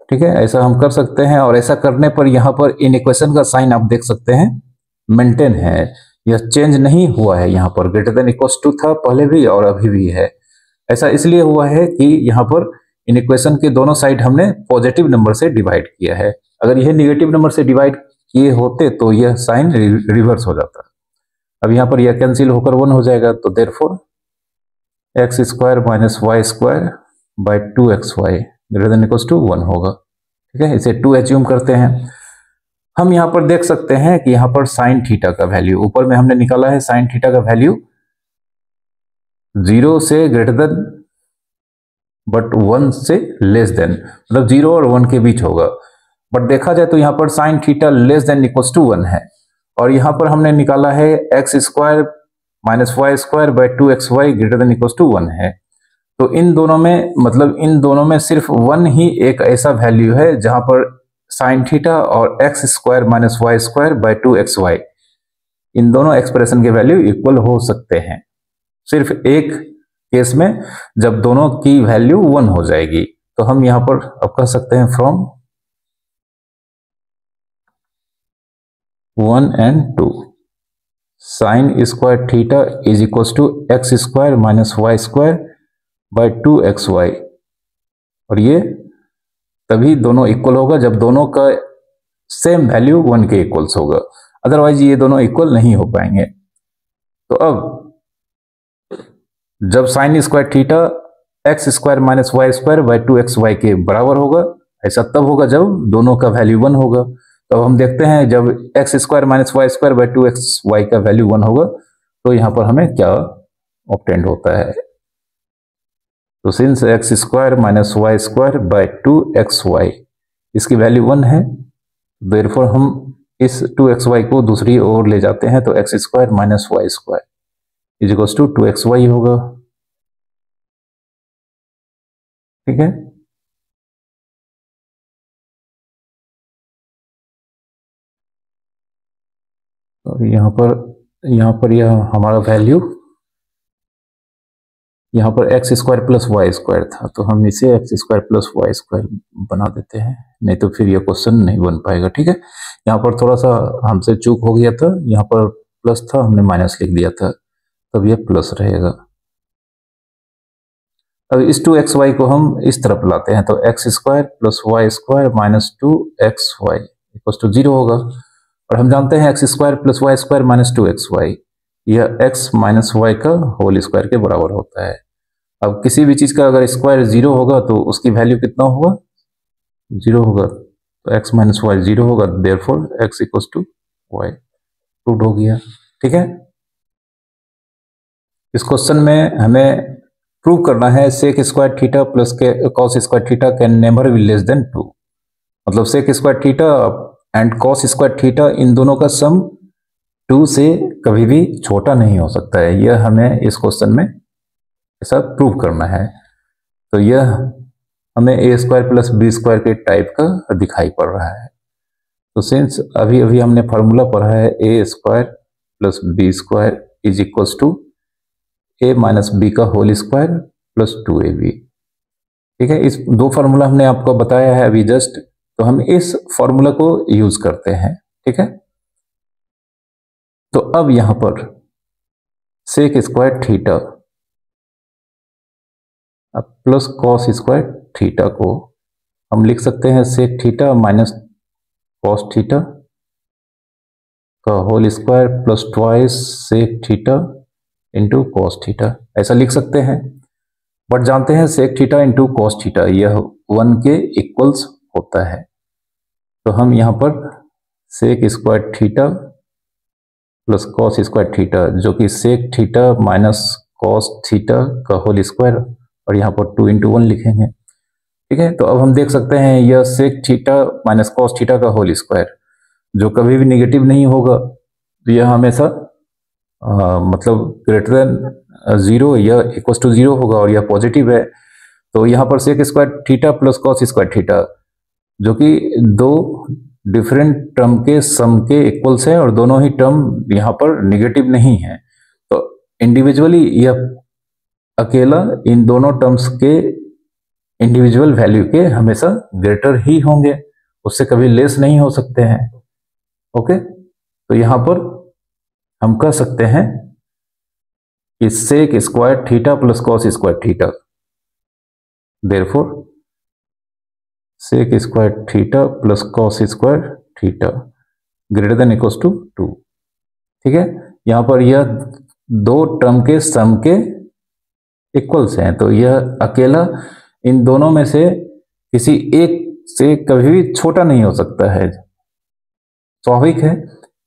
ठीक है, ऐसा हम कर सकते हैं, और ऐसा करने पर यहाँ पर इन इक्वेशन का साइन आप देख सकते हैं मेंटेन है, यह चेंज नहीं हुआ है। यहाँ पर ग्रेटर देन इक्वल्स टू था पहले भी और अभी भी है। ऐसा इसलिए हुआ है कि यहाँ पर इन इक्वेशन के दोनों साइड हमने पॉजिटिव नंबर से डिवाइड किया है। अगर यह नेगेटिव नंबर से डिवाइड किए होते तो यह साइन रिवर्स हो जाता। अब यहाँ पर यह कैंसिल होकर 1 हो जाएगा, तो therefore x square minus y square by 2xy greater than equals to 1 होगा। ठीक है, इसे 2 एज्यूम करते हैं। हम यहाँ पर देख सकते हैं कि यहाँ पर साइन थीटा का वैल्यू ऊपर में हमने निकाला है, साइन थीटा का वैल्यू 0 से ग्रेटर देन बट 1 से लेस देन, मतलब 0 और 1 के बीच होगा। बट देखा जाए तो यहाँ पर sine theta less than equals to 1 है, और यहाँ पर हमने निकाला है x square minus y square by 2xy greater than equals to 1 है। तो इन दोनों में मतलब इन दोनों में सिर्फ 1 ही एक ऐसा वैल्यू है जहां पर साइन थीटा और x square minus y square by 2xy इन दोनों एक्सप्रेशन के वैल्यू इक्वल हो सकते हैं। सिर्फ एक केस में जब दोनों की वैल्यू 1 हो जाएगी, तो हम यहां पर अब कह सकते हैं from 1 and 2 sine square theta is equal to x square minus y square by 2xy, और ये तभी दोनों इक्वल होगा जब दोनों का सेम वैल्यू 1 के इक्वल्स होगा, अदरवाइज ये दोनों इक्वल नहीं हो पाएंगे। तो अब जब sine square theta x square minus y square by 2xy के बराबर होगा, ऐसा तब होगा जब दोनों का वैल्यू 1 होगा। तो अब हम देखते हैं जब x square minus y square by 2xy का वैल्यू 1 होगा तो यहां पर हमें क्या ऑब्टेंड होता है। तो since x square minus y square by 2xy इसकी वैल्यू 1 है, देयरफॉर हम इस 2xy को दूसरी ओर ले जाते हैं, तो x square minus y square is equals to 2xy होगा। ठीक है, तो यहाँ पर यह हमारा वैल्यू यहाँ पर x square plus y square था, तो हम इसे x square plus y square बना देते हैं, नहीं तो फिर यह क्वेश्चन नहीं बन पाएगा। ठीक है, यहाँ पर थोड़ा सा हमसे चूक हो गया था, यहाँ पर प्लस था, हमने माइनस लिख दिया था, तब यह प्लस रहेगा। अब इस 2xy को हम इस तरफ लाते हैं, तो x square plus y square minus 2xy equal to 0 होगा। और हम जानते हैं x square plus y square minus 2xy यह x माइनस वाई का होल स्क्वायर के बराबर होता है। अब किसी भी चीज का अगर स्क्वायर 0 होगा तो उसकी वैल्यू कितना होगा, 0 होगा, तो x माइनस वाई 0 होगा, therefore x equal to y. Prove हो गया। ठीक है, इस क्वेश्चन में हमें प्रूव करना है सेक स्क्वायर थीटा प्लस के cos square theta can never be less than 2। मतलब sec square theta and cos square theta इन दोनों का सम 2 से कभी भी छोटा नहीं हो सकता है। यह हमें इस क्वेश्चन में ऐसा प्रूव करना है। तो यह हमें ए स्क्वायर प्लस बी स्क्वायर के टाइप का दिखाई पड़ रहा है। तो सिंस अभी अभी हमने फार्मूला पढ़ा है A square plus B square is equals to A minus B का होल स्क्वायर प्लस 2ab। ठीक है, इस दो फार्मूला हमने आपको बताया है अभी जस्ट, तो हम इस फार्मूला को यूज करते हैं। ठीक है, तो अब यहां पर सेक स्क्वायर थीटा अब प्लस कॉस स्क्वायर थीटा को हम लिख सकते हैं sec theta minus cos theta का whole square plus twice sec theta into cos theta, ऐसा लिख सकते हैं। बट जानते हैं sec theta into cos theta यह 1 के इक्वल्स होता है। तो हम यहां पर sec square theta plus cos square theta जो कि sec theta minus cos theta का होल स्क्वायर और यहाँ पर 2 इंटू 1 लिखेंगे। ठीक है, तो अब हम देख सकते हैं यह sec theta minus cos theta का होल स्क्वायर जो कभी भी निगेटिव नहीं होगा, तो यह हमेशा मतलब ग्रेटर देन 0 या इक्वल टू 0 होगा और यह पॉजिटिव है। तो यहाँ पर sec square theta plus cos square theta जो कि दो डिफरेंट टर्म के सम के इक्वल्स है और दोनों ही टर्म यहाँ पर निगेटिव नहीं है। तो इंडिविजुअली यह अकेला इन दोनों टर्म्स के इंडिविजुअल वैल्यू के हमेशा ग्रेटर ही होंगे, उससे कभी लेस नहीं हो सकते हैं। ओके, तो यहां पर हम कह सकते हैं कि sec square theta plus cos square theta, therefore sec square theta plus cos square theta greater than equals to 2। ठीक है, यहां पर यह दो टर्म के सम के इक्वल्स हैं, तो यह अकेला इन दोनों में से किसी एक से कभी भी छोटा नहीं हो सकता है। स्वाभाविक है,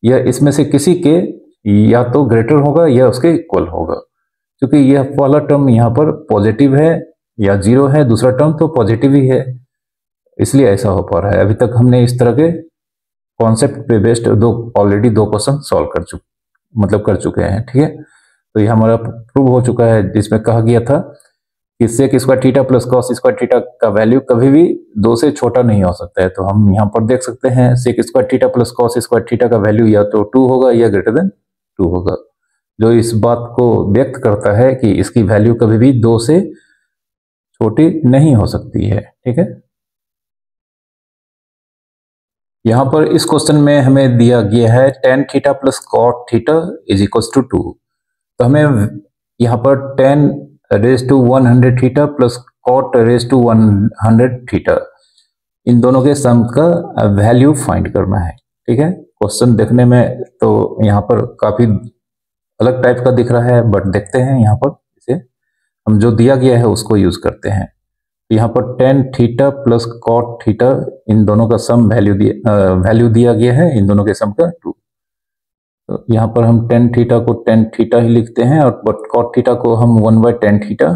यह इसमें से किसी के या तो ग्रेटर होगा या उसके इक्वल होगा, क्योंकि यह वाला टर्म यहाँ पर पॉजिटिव है या 0 है, दूसरा टर्म तो पॉजिटिव ही है, इसलिए ऐसा हो पा रहा है। अभी तक हमने इस तरह के कॉन्सेप्ट पे बेस्ड ऑलरेडी दो क्वेश्चन सॉल्व कर चुके हैं। ठीक है, तो यह हमारा प्रूव हो चुका है जिसमें कहा गया था कि sec square theta plus cos square theta का वैल्यू कभी भी 2 से छोटा नहीं हो सकता है। तो हम यहाँ पर देख सकते हैं sec square theta plus cos square theta का वैल्यू या तो 2 होगा या ग्रेटर देन 2 होगा, जो इस बात को व्यक्त करता है कि इसकी वैल्यू कभी भी 2 से छोटी नहीं हो सकती है। ठीक है, यहाँ पर इस क्वेश्चन में हमें दिया गया है tan theta plus cot theta is equal to 2। तो हमें यहाँ पर tan raise to 100 theta plus cot raise to 100 theta इन दोनों के सम का वैल्यू फाइंड करना है। ठीक है, क्वेश्चन देखने में तो यहाँ पर काफी अलग टाइप का दिख रहा है, बट देखते हैं यहाँ पर इसे हम जो दिया गया है उसको यूज करते हैं। यहाँ पर tan theta plus cot theta इन दोनों का सम वैल्यू दिया गया है, इन दोनों के सम का 2। तो यहाँ पर हम tan थीटा को tan थीटा ही लिखते हैं और कॉट थीटा को हम 1/tan थीटा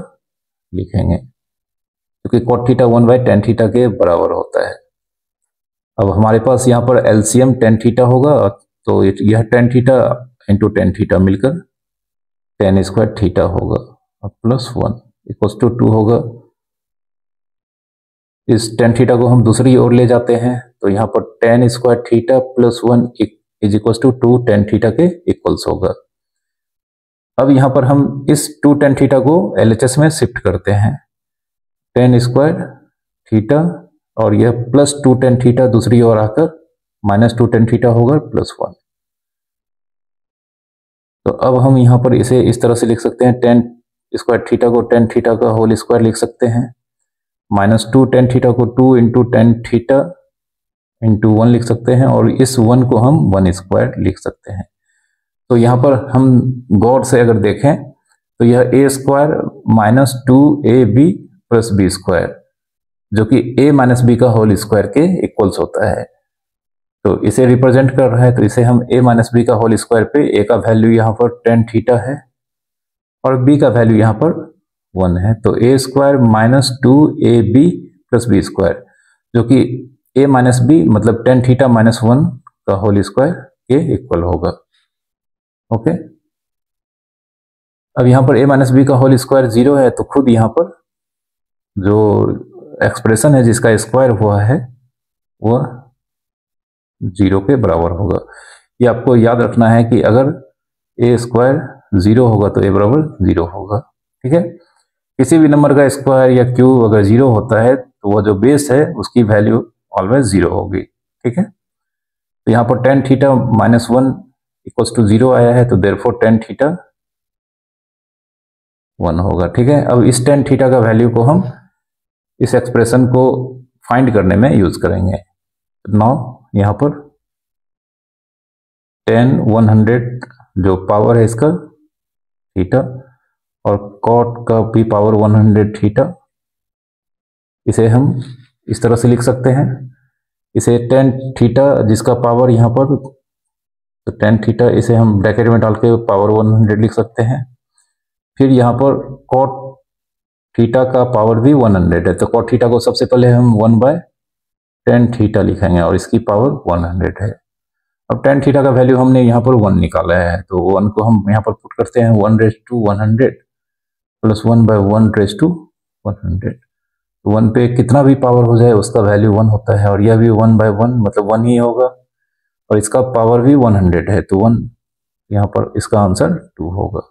लिखेंगे, क्योंकि कॉट थीटा 1/tan थीटा के बराबर होता है। अब हमारे पास यहाँ पर एलसीएम tan थीटा होगा, तो यह tan theta into tan theta मिलकर टेन स्क्वायर थीटा होगा और प्लस 1 इक्वल्स टू 2 होगा। इस टेन थीटा को हम दूसरी ओर ले जाते हैं तो यहाँ पर tan square theta plus 1 is equals to 2 tan theta के इक्वल्स होगा। अब यहाँ पर हम इस 2 टेन थीटा को LHS में शिफ्ट करते हैं, टेन स्क्वायर थीटा और यह प्लस 2 टेन थीटा दूसरी ओर आकर माइनस 2 टेन थीटा होगा प्लस 1। तो अब हम यहाँ पर इसे इस तरह से लिख सकते हैं, टेन स्क्वायर थीटा को टेन थीटा का होल स्क्वायर लिख सकते हैं, माइनस 2 टेन थीटा को 2 इंटू टेन थीटा इंटू 1 लिख सकते हैं और इस 1 को हम 1 स्क्वायर लिख सकते हैं। तो यहाँ पर हम गौर से अगर देखें तो यह ए square minus 2ab plus B square जो कि a माइनस बी का होल स्क्वायर के इक्वल्स होता है, तो इसे रिप्रेजेंट कर रहा है। तो इसे हम a माइनस बी का होल स्क्वायर पे a का वैल्यू यहाँ पर टेन थीटा है और b का वैल्यू यहाँ पर 1 है, तो a square minus 2ab plus B square जो कि a माइनस बी मतलब टेन थीटा माइनस 1 का होल स्क्वायर के इक्वल होगा। ओके, अब यहाँ पर a माइनस बी का होल स्क्वायर 0 है तो खुद यहाँ पर जो एक्सप्रेशन है जिसका स्क्वायर हुआ है वह 0 के बराबर होगा। ये आपको याद रखना है कि अगर a स्क्वायर 0 होगा तो a बराबर 0 होगा। ठीक है, किसी भी नंबर का स्क्वायर या क्यूब अगर 0 होता है तो वह जो बेस है उसकी वैल्यू ऑलवेज 0 होगी। ठीक है, तो यहाँ पर tan theta minus 1 equals to 0 आया है तो देयरफॉर टेन थीटा 1 होगा। ठीक है, अब इस टेन थीटा का वैल्यू को हम इस एक्सप्रेशन को फाइंड करने में यूज करेंगे। नाउ यहाँ पर टेन 100 जो पावर है इसका थीटा और कॉट का भी पावर 100 थीटा, इसे हम इस तरह से लिख सकते हैं। इसे टेन थीटा जिसका पावर यहाँ पर तो टेन थीटा इसे हम ब्रैकेट में डाल के पावर 100 लिख सकते हैं। फिर यहाँ पर कॉट थीटा का पावर भी 100 है तो कॉट थीटा को सबसे पहले हम 1/10 थीटा लिखेंगे और इसकी पावर 100 है। अब टेन थीटा का वैल्यू हमने यहाँ पर 1 निकाला है तो 1 को हम यहाँ पर पुट करते हैं 1/100 प्लस 1/1/100। तो 1 पे कितना भी पावर हो जाए उसका वैल्यू 1 होता है और यह भी 1/1 मतलब 1 ही होगा और इसका पावर भी 100 है तो 1 यहाँ पर इसका आंसर 2 होगा।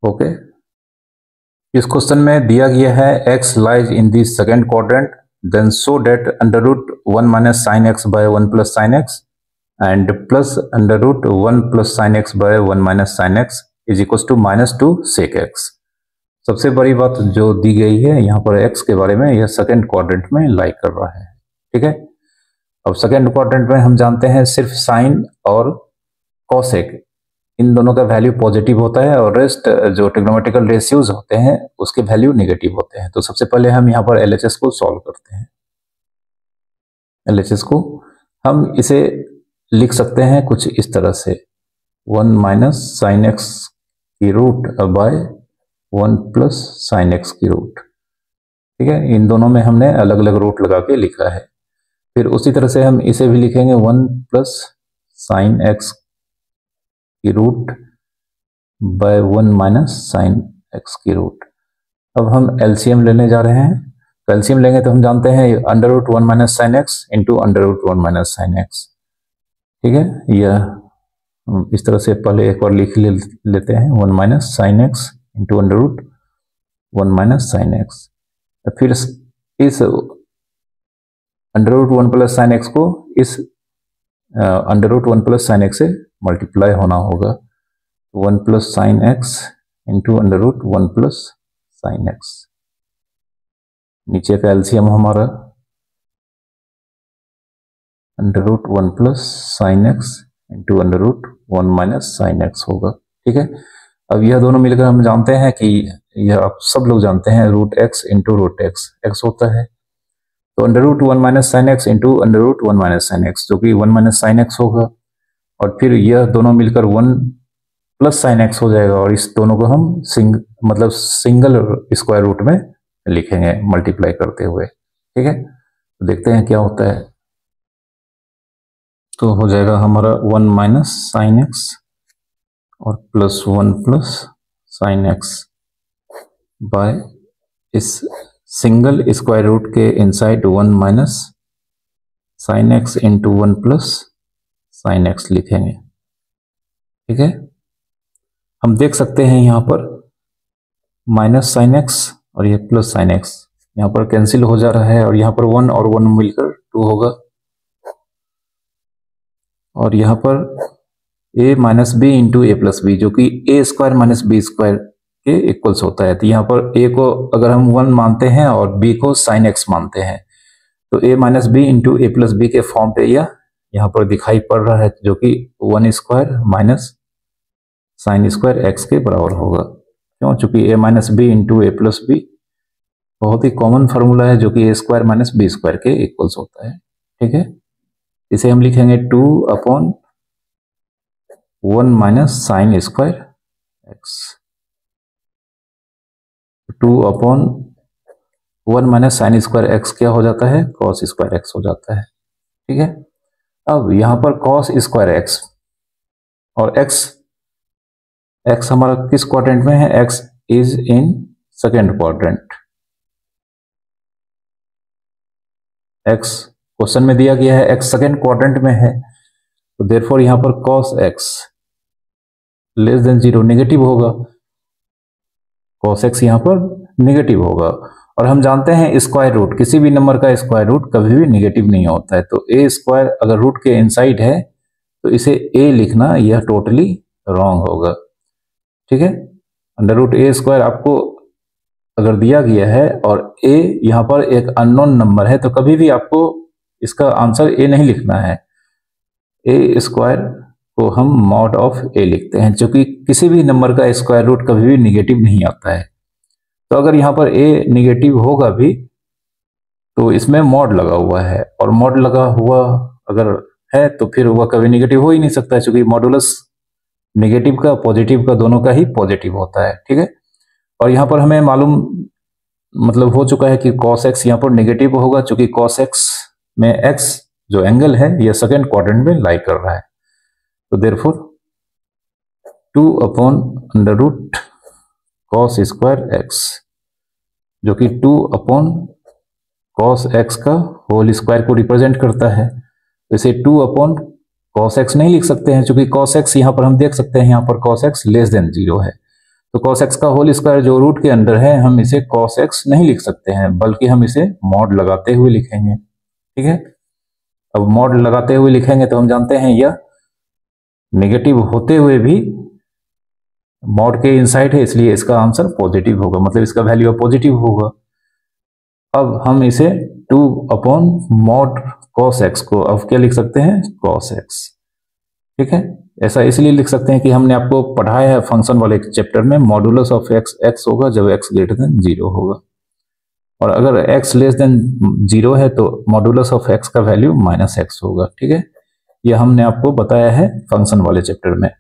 ओके, इस क्वेश्चन में दिया गया है x lies in the second quadrant then show that √1 minus sine x by 1 plus sine x and plus √1 plus sine x by 1 minus sine x is equal to -2 sec x. सबसे बड़ी बात जो दी गई है यहाँ पर x के बारे में, यह सेकेंड क्वाड्रेंट में लाई कर रहा है। ठीक है, अब सेकेंड क्वाड्रेंट में हम जानते हैं सिर्फ साइन और कॉसेक इन दोनों का वैल्यू पॉजिटिव होता है और रेस्ट जो ट्रिग्नोमेट्रिकल रेशियोज होते हैं उसके वैल्यू नेगेटिव होते हैं। तो सबसे पहले हम यहाँ पर LHS को सॉल्व करते हैं। LHS को हम इसे लिख सकते हैं कुछ इस तरह से 1 माइनस साइन एक्स की root by 1 plus sine x की रूट। ठीक है, इन दोनों में हमने अलग अलग रूट लगा के लिखा है। फिर उसी तरह से हम इसे भी लिखेंगे 1 प्लस साइन एक्स की root by 1 minus sine x की रूट। अब हम एलसीएम लेने जा रहे हैं तो एलसीएम लेंगे तो हम जानते हैं √1 minus sine x into √1 minus sine x. ठीक है, यह इस तरह से पहले एक बार लिख लेते हैं 1 minus sine x into √1 minus sine x. फिर इस √1 प्लस साइन एक्स को इस √1 प्लस साइन एक्स से मल्टीप्लाई होना होगा 1 plus sine x into √1 plus sine x. नीचे का एलसीएम हमारा √1 plus sine x into √1 minus sine x होगा। ठीक है, अब यह दोनों मिलकर हम जानते हैं कि यह आप सब लोग जानते हैं √x इंटू √x होता है तो √1 minus sine x into √1 minus sine x जो कि 1 माइनस साइन एक्स होगा और फिर यह दोनों मिलकर 1 प्लस साइन एक्स हो जाएगा और इस दोनों को हम सिंगल स्क्वायर रूट में लिखेंगे मल्टीप्लाई करते हुए। ठीक है, तो देखते हैं क्या होता है। तो हो जाएगा हमारा 1 माइनस साइन एक्स और plus 1 plus sine x by इस सिंगल स्क्वायर रूट के inside 1 minus sine x into 1 plus sine x लिखेंगे। ठीक है, हम देख सकते हैं यहां पर माइनस साइन एक्स और ये प्लस साइन एक्स यहां पर कैंसिल हो जा रहा है और यहां पर 1 और 1 मिलकर 2 होगा और यहां पर a minus b into a plus b जो कि a square minus b square के इक्वल्स होता है। तो यहाँ पर a को अगर हम 1 मानते हैं और b को साइन एक्स मानते हैं तो a minus b into a plus b के फॉर्म पे यह यहाँ पर दिखाई पड़ रहा है जो कि 1 square minus sine square x के बराबर होगा। क्यों? चूंकि a minus b into a plus b बहुत ही कॉमन फार्मूला है जो कि a square minus b square के इक्वल्स होता है। ठीक है, इसे हम लिखेंगे 2 upon 1 minus sine square x, 2 upon 1 minus sine square x क्या हो जाता है? कॉस स्क्वायर एक्स हो जाता है। ठीक है, अब यहां पर कॉस स्क्वायर एक्स और एक्स हमारा किस क्वाड्रेंट में है? X is in second quadrant. X question में दिया गया है एक्स सेकेंड क्वाड्रेंट में है तो देयरफॉर यहां पर cos x less then 0 negative होगा, कॉस एक्स यहां पर नेगेटिव होगा और हम जानते हैं स्क्वायर रूट, किसी भी नंबर का स्क्वायर रूट कभी भी नेगेटिव नहीं होता है। तो ए स्क्वायर अगर रूट के इनसाइड है तो इसे ए लिखना यह टोटली रॉन्ग होगा। ठीक है, अंडर रूट ए स्क्वायर आपको अगर दिया गया है और ए यहां पर एक अननोन नंबर है तो कभी भी आपको इसका आंसर ए नहीं लिखना है। ए स्क्वायर को हम मॉड ऑफ ए लिखते हैं क्योंकि किसी भी नंबर का स्क्वायर रूट कभी भी निगेटिव नहीं आता है। तो अगर यहां पर ए निगेटिव होगा भी तो इसमें मॉड लगा हुआ है और मॉड लगा हुआ अगर है तो फिर वह कभी निगेटिव हो ही नहीं सकता है क्योंकि मॉडुलस नेगेटिव का पॉजिटिव का दोनों का ही पॉजिटिव होता है। ठीक है, और यहां पर हमें मालूम मतलब हो चुका है कि cos x यहां पर नेगेटिव होगा क्योंकि cos x में x जो एंगल है यह सेकेंड क्वाड्रेंट में लाई कर रहा है। तो therefore 2 upon under root cos square x जो कि 2 अपॉन cos x का होल स्क्वायर को रिप्रेजेंट करता है। इसे 2 अपॉन cos x नहीं लिख सकते हैं क्योंकि cos x यहां पर हम देख सकते हैं यहां पर cos x लेस देन 0 है तो cos x का होल स्क्वायर जो रूट के अंदर है हम इसे cos x नहीं लिख सकते हैं बल्कि हम इसे मॉड लगाते हुए लिखेंगे। ठीक है, अब मॉड लगाते हुए लिखेंगे तो हम जानते हैं यह नेगेटिव होते हुए भी मॉड के इनसाइड है इसलिए इसका आंसर पॉजिटिव होगा, मतलब इसका वैल्यू पॉजिटिव होगा। अब हम इसे 2 अपॉन मॉड cos x को अब क्या लिख सकते हैं? cos x। ठीक है, ऐसा इसलिए लिख सकते हैं कि हमने आपको पढ़ाया है फंक्शन वाले चैप्टर में मॉडुलस ऑफ एक्स एक्स होगा जब x ग्रेटर देन 0 होगा और अगर x लेस देन 0 है तो मॉडुलस ऑफ x का वैल्यू माइनस एक्स होगा। ठीक है, यह हमने आपको बताया है फंक्शन वाले चैप्टर में।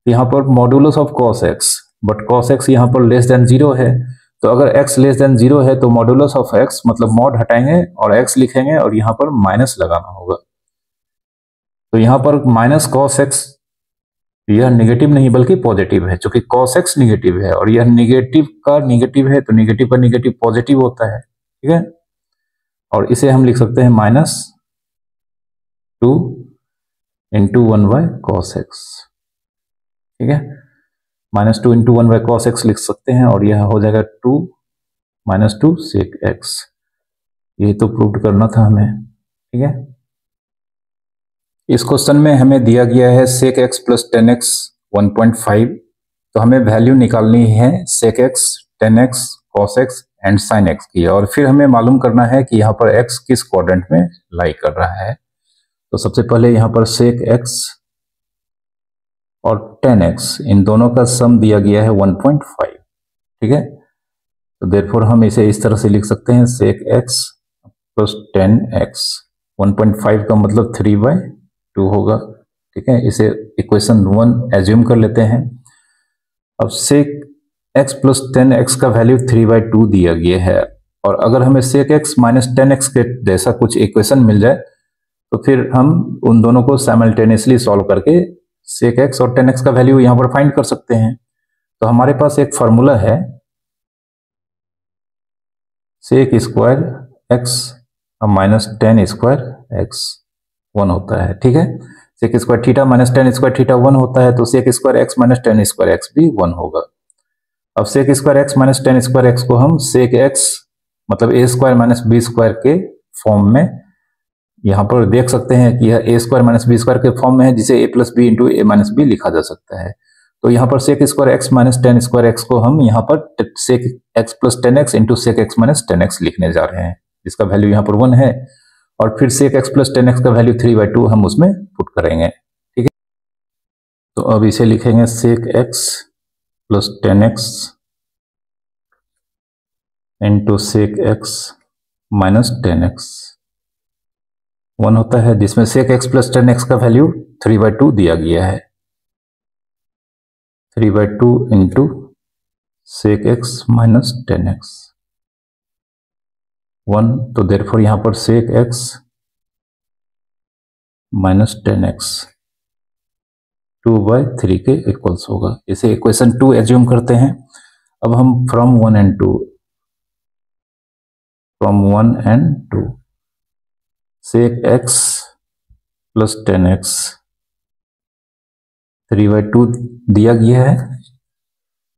यहाँ पर modulus of cos x but cos x यहाँ पर लेस देन 0 है तो अगर x लेस देन 0 है तो मॉडुलस ऑफ x मतलब मॉड हटाएंगे और x लिखेंगे और यहाँ पर माइनस लगाना होगा। तो यहाँ पर माइनस cos x यह नेगेटिव नहीं बल्कि पॉजिटिव है क्योंकि cos x नेगेटिव है और यह नेगेटिव का नेगेटिव है तो नेगेटिव का नेगेटिव पॉजिटिव होता है। ठीक है, और इसे हम लिख सकते हैं minus 2 into 1 by cos x। ठीक है, minus 2 into 1 by cos x लिख सकते हैं और यह हो जाएगा 2 माइनस 2 sec x। ये तो प्रूव करना था हमें। ठीक है, इस क्वेश्चन में हमें दिया गया है sec x प्लस 10x 1.5 तो हमें वैल्यू निकालनी है sec x 10x cos x and sin x की और फिर हमें मालूम करना है कि यहाँ पर x किस क्वाड्रेंट में लाई कर रहा है। तो सबसे पहले यहाँ पर sec x और 10x इन दोनों का सम दिया गया है 1.5। ठीक है, तो देयरफॉर हम इसे इस तरह से लिख सकते हैं sec x प्लस 10x 1.5 का मतलब 3/2 होगा। ठीक है, इसे इक्वेशन 1 एज्यूम कर लेते हैं। अब sec x प्लस 10x का वैल्यू 3/2 दिया गया है और अगर हमें sec x माइनस 10x के जैसा कुछ इक्वेशन मिल जाए तो फिर हम उन दोनों को साइमल्टेनियसली सॉल्व करके sec x और 10x का वैल्यू यहाँ पर फाइंड कर सकते हैं। तो हमारे पास एक फॉर्मूला है sec square x minus tan square x 1 होता है, ठीक है। Sec square theta minus tan square theta 1 होता है, तो sec square x minus tan square x भी 1 होगा। अब sec square x minus tan square x को हम सेक एक्स मतलब a square minus b square के फॉर्म में यहां पर देख सकते हैं कि यह ए स्क्वायर माइनस बी स्क्वायर के फॉर्म में है, जिसे a plus b into a minus b लिखा जा सकता है। तो यहाँ पर sec square x minus tan square x को हम यहाँ पर sec x plus tan x into sec x minus tan x लिखने जा रहे हैं, जिसका वैल्यू यहाँ पर 1 है। और फिर sec x plus tan x का वैल्यू 3/2 हम उसमें पुट करेंगे, ठीक है। तो अब इसे लिखेंगे sec x plus tan x into sec x minus tan x 1 होता है, जिसमें sec x plus tan x का वैल्यू 3/2 दिया गया है। 3/2 into sec x minus tan x 1, तो देयरफॉर यहां पर sec x minus tan x 2/3 के इक्वल्स होगा। इसे इक्वेशन 2 एज्यूम करते हैं। अब हम from 1 and 2 sec x plus tan x 3/2 दिया गया है,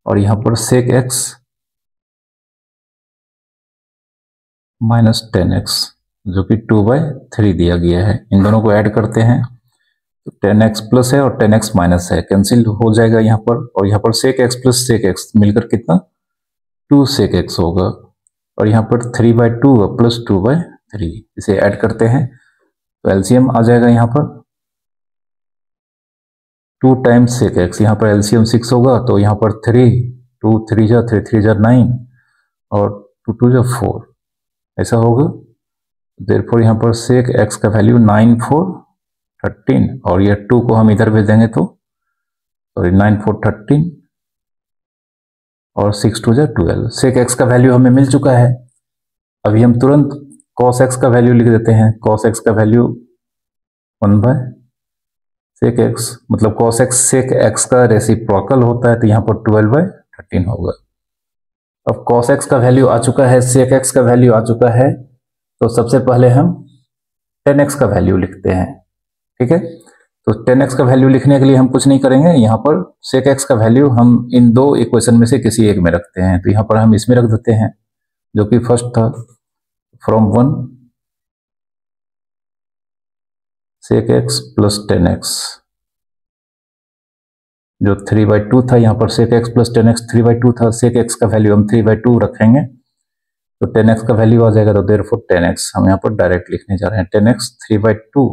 और यहां पर sec x minus tan x जो कि 2/3 दिया गया है। इन दोनों को ऐड करते हैं तो टेन एक्स प्लस है और टेन एक्स माइनस है, कैंसिल हो जाएगा यहाँ पर। और यहाँ पर sec x plus sec x मिलकर कितना 2 सेक एक्स होगा, और यहाँ पर 3/2 प्लस 2/3, इसे ऐड करते हैं तो एलसीएम आ जाएगा यहाँ पर 2 टाइम्स सेक एक्स, यहाँ पर एलसीएम 6 होगा, तो यहाँ पर 3 2 3 जा 3 3 जा 9 और 2 2 जा 4 ऐसा होगा। देयरफॉर यहाँ पर सेक एक्स का वैल्यू 9 4 13, और ये 2 को हम इधर भेज देंगे तो सॉरी 9 4 13 और 6 2 जा 12। सेक एक्स का वैल्यू हमें मिल चुका है। अभी हम तुरंत कॉस एक्स का वैल्यू लिख देते हैं। कॉस एक्स का वैल्यू 1/सेक एक्स, मतलब कॉस एक्स सेक एक्स का रेसिप्रोकल होता है, तो यहाँ पर 12/13 होगा। अब कॉस एक्स का वैल्यू आ चुका है, सेक एक्स का वैल्यू आ चुका है, तो सबसे पहले हम टेन एक्स का वैल्यू लिखते हैं, ठीक है। तो टेन एक्स का वैल्यू लिखने के लिए हम कुछ नहीं करेंगे, यहाँ पर सेक एक्स का वैल्यू हम इन दो इक्वेशन में से किसी एक में रखते हैं, तो यहाँ पर हम इसमें रख देते हैं जो कि फर्स्ट था। From 1 sec x plus tan x जो 3/2 था, यहाँ पर sec x plus tan x 3/2 था, सेक एक्स का वैल्यू हम 3/2 रखेंगे तो टेन एक्स का वैल्यू आ जाएगा, तो देयरफॉर टेन एक्स हम यहाँ पर डायरेक्ट लिखने जा रहे हैं। टेन एक्स 3/2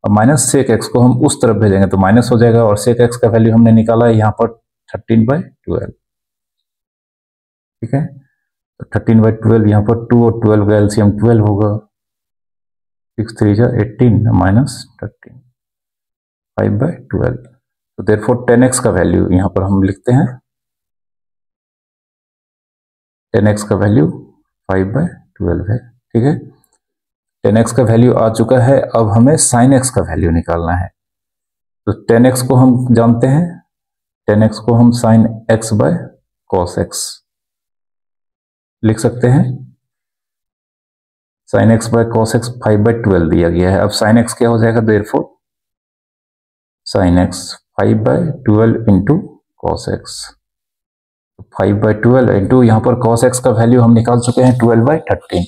और माइनस सेक एक्स को हम उस तरफ भेजेंगे तो माइनस हो जाएगा, और सेक एक्स का वैल्यू हमने निकाला है यहाँ पर 13/12, ठीक है। तो 13/12 यहाँ पर 2 और 12 का एलसीएम 12 होगा, 6 3 जा 18 माइनस 13 5/12, तो देयरफॉर 10x का वैल्यू यहाँ पर हम लिखते हैं 10x का वैल्यू 5/12 है, ठीक है। 10x का वैल्यू आ चुका है। अब हमें sin x का वैल्यू निकालना है, तो 10x को हम जानते हैं, 10x को हम sin x by cos x लिख सकते हैं। sin x by cos x 5/12 दिया गया है। अब sin x क्या हो जाएगा, therefore sin x 5/12 into cos x, 5/12 into यहाँ पर cos x का वैल्यू हम निकाल चुके हैं 12/13,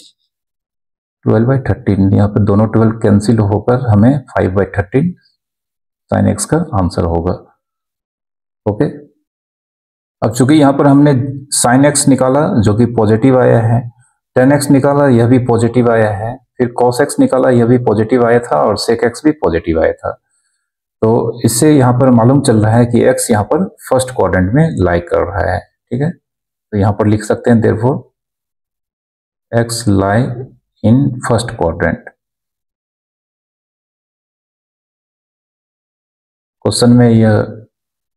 12/13 यहाँ पर दोनों 12 कैंसिल होकर हमें 5/13 sin x का आंसर होगा, ओके। अब चूंकि यहाँ पर हमने sin x निकाला जो कि पॉजिटिव आया है, tan x निकाला यह भी पॉजिटिव आया है, फिर cos x निकाला यह भी पॉजिटिव आया था, और sec x भी पॉजिटिव आया था। तो इससे यहाँ पर मालूम चल रहा है कि x यहाँ पर फर्स्ट क्वाड्रेंट में लाई कर रहा है, ठीक है। तो यहाँ पर लिख सकते हैं therefore x lie in first quadrant. Question में यह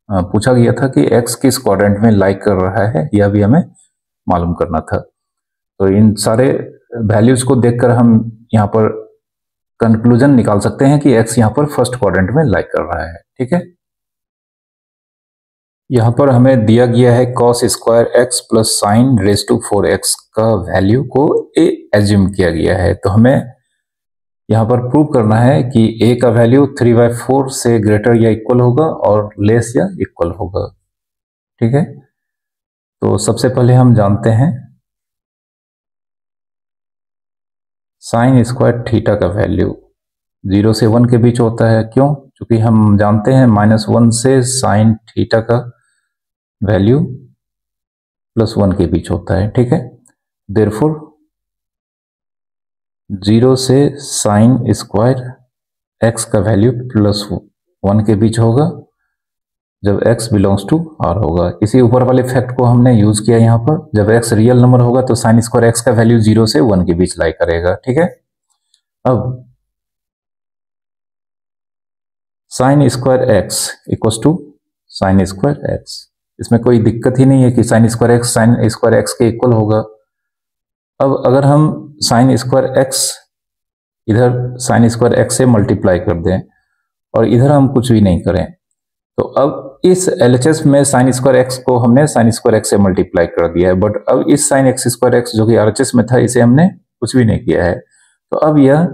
पूछा गया था कि x किस क्वाड्रेंट में लाई कर रहा है, यह भी हमें मालूम करना था। तो इन सारे वैल्यूज को देखकर हम यहाँ पर कंक्लूजन निकाल सकते हैं कि x यहाँ पर फर्स्ट क्वाड्रेंट में लाई कर रहा है, ठीक है। यहाँ पर हमें दिया गया है cos square x plus sine raise to 4x का वैल्यू को a एज्यूम किया गया है। तो हमें यहाँ पर प्रूव करना है कि a का वैल्यू 3/4 से ग्रेटर या इक्वल होगा और लेस या इक्वल होगा। ठीक है, तो सबसे पहले हम जानते हैं साइन स्क्वायर थीटा का वैल्यू 0 से 1 के बीच होता है। क्यों? क्योंकि हम जानते हैं -1 से साइन थीटा का वैल्यू +1 के बीच होता है। ठीक है, देयरफॉर 0 से साइन स्क्वायर एक्स का वैल्यू +1 के बीच होगा जब x बिलोंग्स टू r होगा। इसी ऊपर वाले फैक्ट को हमने यूज किया यहाँ पर। जब x रियल नंबर होगा तो साइन स्क्वायर x का वैल्यू 0 से 1 के बीच लाई करेगा। ठीक है, अब sine square x equal to sine square x, इसमें कोई दिक्कत ही नहीं है कि sine square x sine square x के इक्वल होगा। अब अगर हम साइन स्क्वायर एक्स इधर साइन स्क्वायर एक्स से मल्टीप्लाई कर दें और इधर हम कुछ भी नहीं करें, तो अब इस LHS में साइन स्क्वायर एक्स को हमने साइन स्क्वायर एक्स से मल्टीप्लाई कर दिया है, बट अब इस साइन एक्स स्क्वायर एक्स जो कि RHS में था इसे हमने कुछ भी नहीं किया है। तो अब यह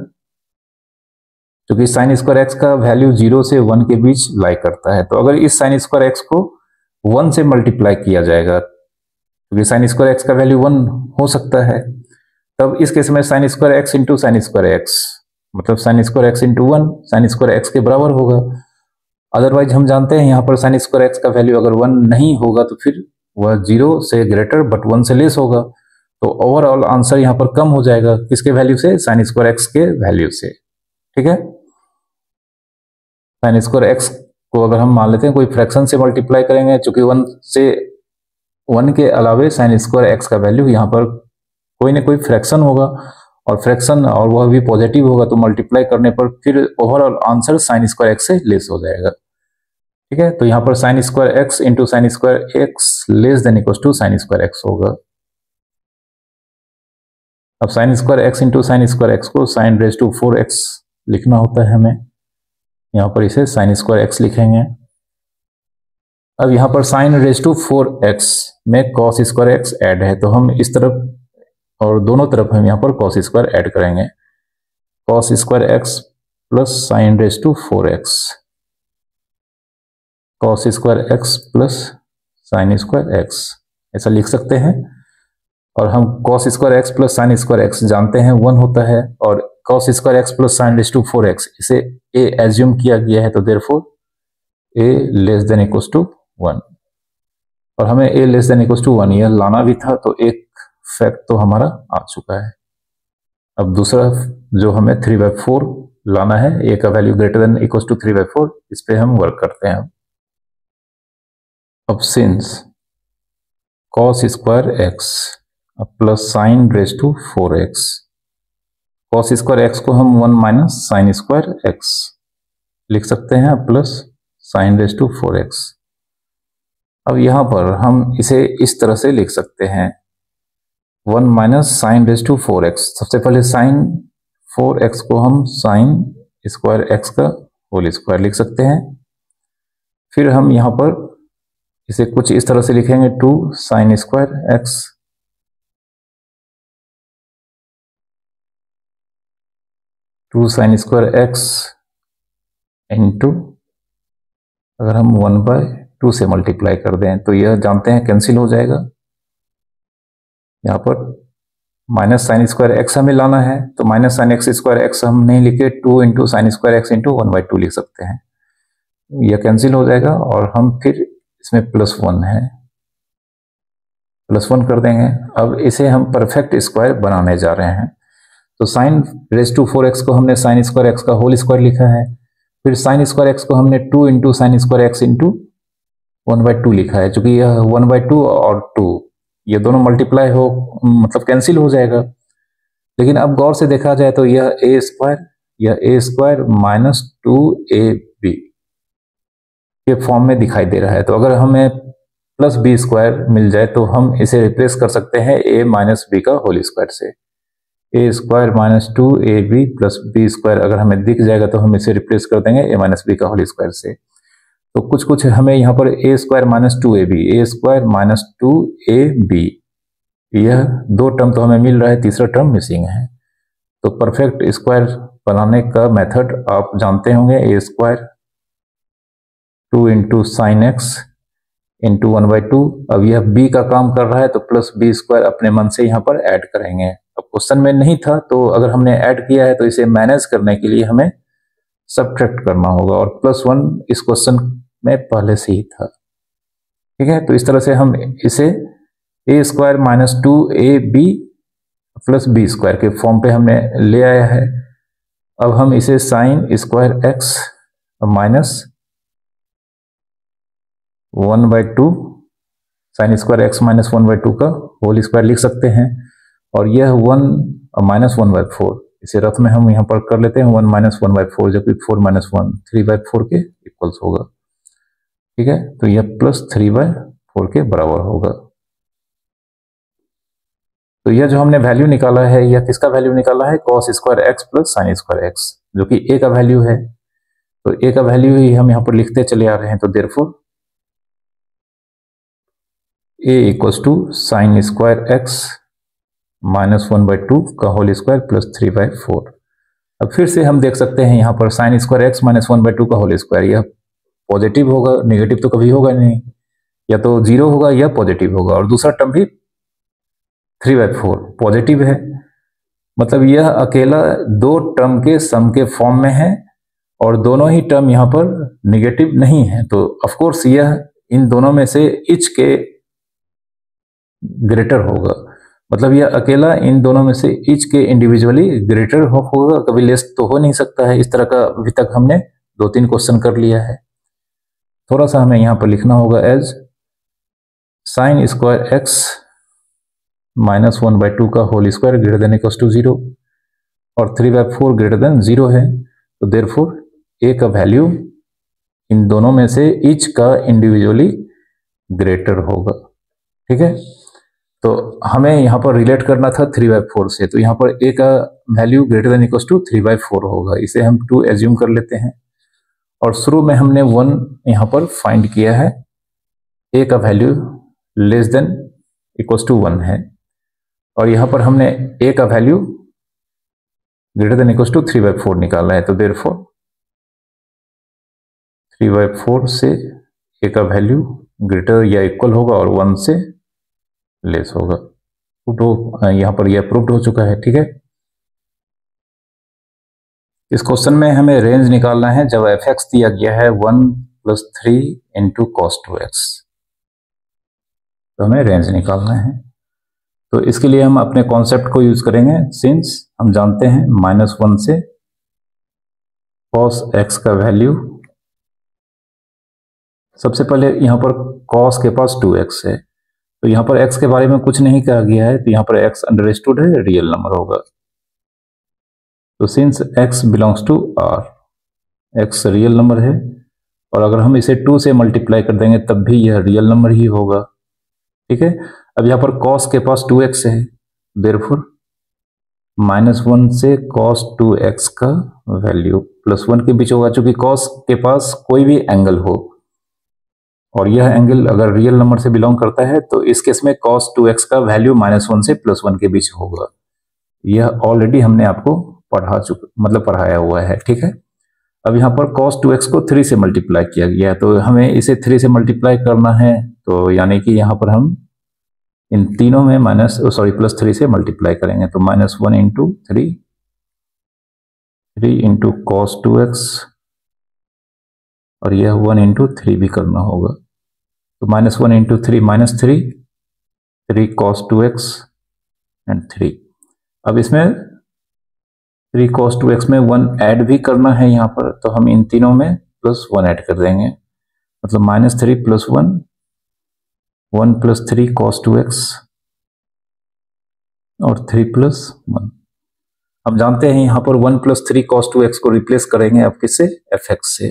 क्योंकि साइन स्क्वायर एक्स का वैल्यू 0 से 1 के बीच लाई करता है, तो अगर इस साइन स्क्वायर एक्स को 1 से मल्टीप्लाई किया जाएगा, क्योंकि साइन स्क्वायर एक्स का वैल्यू 1 हो सकता है, तब इस केस में sine square x into sine square X मतलब sine square x into 1 sine square x के बराबर होगा। अदरवाइज हम जानते हैं यहाँ पर साइन स्क्वायर एक्स का वैल्यू अगर 1 नहीं होगा तो फिर वह 0 से ग्रेटर बट 1 से लेस होगा। तो ओवरऑल आंसर यहाँ पर कम हो जाएगा, किसके वैल्यू से? साइन स्क्वायर एक्स के वैल्यू से। ठीक है, साइन स्क्वायर एक्स को अगर हम मान लेते हैं कोई फ्रैक्शन से मल्टीप्लाई करेंगे, चूंकि 1 के अलावे साइन स्क्वायर एक्स का वैल्यू यहाँ पर कोई ना कोई फ्रैक्शन होगा और फ्रैक्शन और वह भी पॉजिटिव होगा, तो मल्टीप्लाई करने पर फिर overall answer sine square x से लेस हो जाएगा। ठीक है, तो यहाँ पर sine square x into sine square x less than equal to sine square x होगा। अब sine square x into sine square x को साइन रेज टू 4x लिखना होता है हमें, यहाँ पर इसे साइन स्क्वायर एक्स लिखेंगे। अब यहाँ पर साइन रेज टू 4x में कॉस स्क्वायर एक्स ऐड है, तो हम इस तरफ और दोनों तरफ हम यहाँ पर कॉस स्क्वायर ऐड करेंगे। Cos square x plus sine raise to 4x, cos square x plus sine square x, ऐसा लिख सकते हैं। और हम cos square x plus sine square x जानते हैं 1 होता है, और cos square x plus sine raise to 4x इसे a एज्यूम किया गया है, तो therefore a less than equal to 1, और हमें a less than equal to 1 यह लाना भी था, तो एक फैक्ट तो हमारा आ चुका है। अब दूसरा जो हमें 3/4 लाना है, a का value greater than equal to 3/4, इस पे हम वर्क करते हैं। अब since cos square x plus sine raise to 4x, cos square x को हम 1 माइनस साइन स्क्वायर एक्स लिख सकते हैं plus sine raise to 4x। अब यहां पर हम इसे इस तरह से लिख सकते हैं 1 minus sign raise to 4x। सबसे पहले साइन 4x को हम साइन स्क्वायर एक्स का होल स्क्वायर लिख सकते हैं। फिर हम यहां पर इसे कुछ इस तरह से लिखेंगे 2 sine square x, two sine square x into, अगर हम 1/2 से मल्टीप्लाई कर दें तो यह जानते हैं कैंसिल हो जाएगा। यहाँ पर माइनस साइन स्क्वायर एक्स हमें लाना है, तो minus sine x square x हम नहीं लिखे, 2 into sine square x into 1/2 लिख सकते हैं। यह कैंसिल हो जाएगा और हम फिर इसमें +1 है, +1 कर देंगे। अब इसे हम परफेक्ट स्क्वायर बनाने जा रहे हैं, तो साइन रेज टू 4x को हमने साइन स्क्वायर एक्स का होल स्क्वायर लिखा है, फिर साइन स्क्वायर एक्स को हमने 2 into sine square x into 1/2 लिखा है। चूंकि यह 1/2 और 2 ये दोनों मल्टीप्लाई हो मतलब कैंसिल हो जाएगा, लेकिन अब गौर से देखा जाए तो यह a स्क्वायर, यह a स्क्वायर माइनस 2ab के फॉर्म में दिखाई दे रहा है। तो अगर हमें प्लस b स्क्वायर मिल जाए तो हम इसे रिप्लेस कर सकते हैं a माइनस b का होल स्क्वायर से। a square minus 2ab plus b square अगर हमें दिख जाएगा तो हम इसे रिप्लेस कर देंगे a माइनस b का होल स्क्वायर से। तो कुछ कुछ हमें यहाँ पर ए स्क्वायर माइनस 2ab, ए स्क्वायर माइनस 2ab, यह दो टर्म तो हमें मिल रहा है, तीसरा टर्म मिसिंग है। तो परफेक्ट स्क्वायर बनाने का मेथड आप जानते होंगे, A square 2 into sine x into 1/2। अब यह b का काम कर रहा है तो प्लस बी स्क्वायर अपने मन से यहाँ पर ऐड करेंगे। अब क्वेश्चन में नहीं था तो अगर हमने ऐड किया है तो इसे मैनेज करने के लिए हमें सब्ट्रैक्ट करना होगा, और +1 इस क्वेश्चन में पहले से ही था। ठीक है, तो इस तरह से हम इसे A square minus 2ab plus B square के फॉर्म पे हमने ले आया है। अब हम इसे sine square x minus 1/2 sine square x minus 1/2 का होल स्क्वायर लिख सकते हैं, और यह 1 माइनस 1/4, इसे रफ में हम यहाँ पर कर लेते हैं 1 माइनस 1/4, जबकि 4 माइनस 1 3/4 के इक्वल्स होगा। ठीक है, तो यह प्लस 3/4 के बराबर होगा। तो यह जो हमने वैल्यू निकाला है, यह किसका वैल्यू निकाला है, cos square x plus sine square x, जो कि ए का वैल्यू है। तो ए का वैल्यू ही हम यहाँ पर लिखते चले आ रहे हैं, तो therefore a equals to sine square x minus 1/2 का होल स्क्वायर प्लस 3/4। अब फिर से हम देख सकते हैं यहाँ पर साइन स्क्वायर एक्स माइनस 1/2 का होल स्क्वायर, यह पॉजिटिव होगा, नेगेटिव तो कभी होगा नहीं, या तो 0 होगा या पॉजिटिव होगा, और दूसरा टर्म भी 3/4 पॉजिटिव है। मतलब यह अकेला दो टर्म के सम के फॉर्म में है, और दोनों ही टर्म यहाँ पर नेगेटिव नहीं है, तो ऑफकोर्स यह इन दोनों में से ईच के ग्रेटर होगा। मतलब यह अकेला इन दोनों में से ईच के इंडिविजुअली ग्रेटर होगा, कभी लेस तो हो नहीं सकता है। इस तरह का अभी तक हमने 2-3 क्वेश्चन कर लिया है। थोड़ा सा हमें यहाँ पर लिखना होगा as sine square x minus 1/2 का whole square greater than equals to 0, और 3/4 ग्रेटर देन 0 है, तो देयरफॉर ए का वैल्यू इन दोनों में से ईच का इंडिविजुअली ग्रेटर होगा। ठीक है, तो हमें यहाँ पर रिलेट करना था 3/4 से, तो यहाँ पर ए का value greater than equals to 3/4 होगा, इसे हम 2 एज्यूम कर लेते हैं, और शुरू में हमने 1 यहाँ पर फाइंड किया है, ए का value less than equals to 1 है, और यहाँ पर हमने ए का value greater than equals to 3/4 निकाला है, तो देयरफॉर 3/4 से ए का वैल्यू ग्रेटर या इक्वल होगा और 1 से लेस होगा। तो यहाँ पर यह प्रूव्ड हो चुका है। ठीक है, इस क्वेश्चन में हमें रेंज निकालना है जब एफ एक्स दिया गया है 1 + 3 इंटू कॉस 2x, तो हमें रेंज निकालना है। तो इसके लिए हम अपने कॉन्सेप्ट को यूज करेंगे, सिंस हम जानते हैं -1 से cos x का वैल्यू, सबसे पहले यहाँ पर cos के पास 2x है, तो यहाँ पर x के बारे में कुछ नहीं कहा गया है, तो यहाँ पर x अंडरस्टूड है, रियल नंबर होगा। तो since x belongs to r, x real number है, और अगर हम इसे 2 से मल्टीप्लाई कर देंगे तब भी यह रियल नंबर ही होगा। ठीक है, अब यहाँ पर cos के पास 2x है, देयरफॉर -1 से cos 2x का वैल्यू +1 के बीच होगा, चूंकि cos के पास कोई भी एंगल हो, और यह एंगल अगर रियल नंबर से बिलोंग करता है तो इस केस में cos 2x का वैल्यू -1 से +1 के बीच होगा। यह ऑलरेडी हमने आपको पढ़ाया हुआ है। ठीक है, अब यहाँ पर cos 2x को 3 से मल्टीप्लाई किया गया है, तो हमें इसे 3 से मल्टीप्लाई करना है, तो यानी कि यहाँ पर हम इन तीनों में +3 से मल्टीप्लाई करेंगे, तो -1 इंटू 3 इंटू cos 2x, और यह 1 इंटू 3 भी करना होगा, तो -1 इंटू 3 -3 cos 2x एंड 3। अब इसमें 3 cos 2x में 1 ऐड भी करना है यहाँ पर, तो हम इन तीनों में +1 ऐड कर देंगे, मतलब -3 + 1 1 + 3 cos 2x और 3 + 1। हम जानते हैं यहाँ पर 1 + 3 cos 2x को रिप्लेस करेंगे अब किससे, fx से,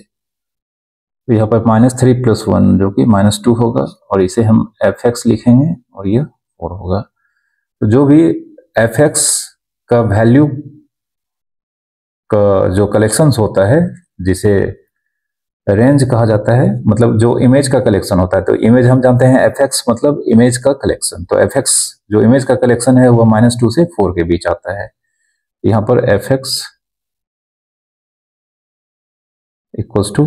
तो यहाँ पर -3 + 1 जो कि -2 होगा, और इसे हम fx लिखेंगे, और यह 4 होगा। तो जो भी fx का वैल्यू का जो कलेक्शंस होता है, जिसे रेंज कहा जाता है मतलब जो इमेज का कलेक्शन होता है। तो इमेज हम जानते हैं fx मतलब इमेज का कलेक्शन। तो fx जो इमेज का कलेक्शन है वह -2 से 4 के बीच आता है। यहाँ पर fx इक्वल्स टू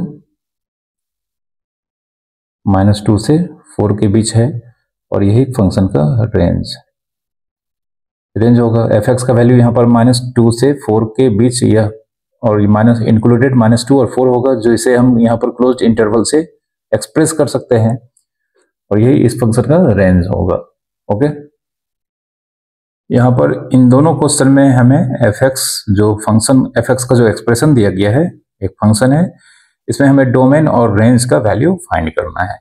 -2 से 4 के बीच है और यही फंक्शन का रेंज होगा। fx का वैल्यू यहाँ पर -2 से 4 के बीच यह और माइनस इंक्लूडेड -2 और 4 होगा, जो इसे हम यहाँ पर क्लोज्ड इंटरवल से एक्सप्रेस कर सकते हैं और यही इस फंक्शन का रेंज होगा। ओके, यहाँ पर इन दोनों क्वेश्चन में हमें fx जो फंक्शन fx का जो एक्सप्रेशन दिया गया है, एक फंक्शन है, इसमें हमें डोमेन और रेंज का वैल्यू फाइंड करना है।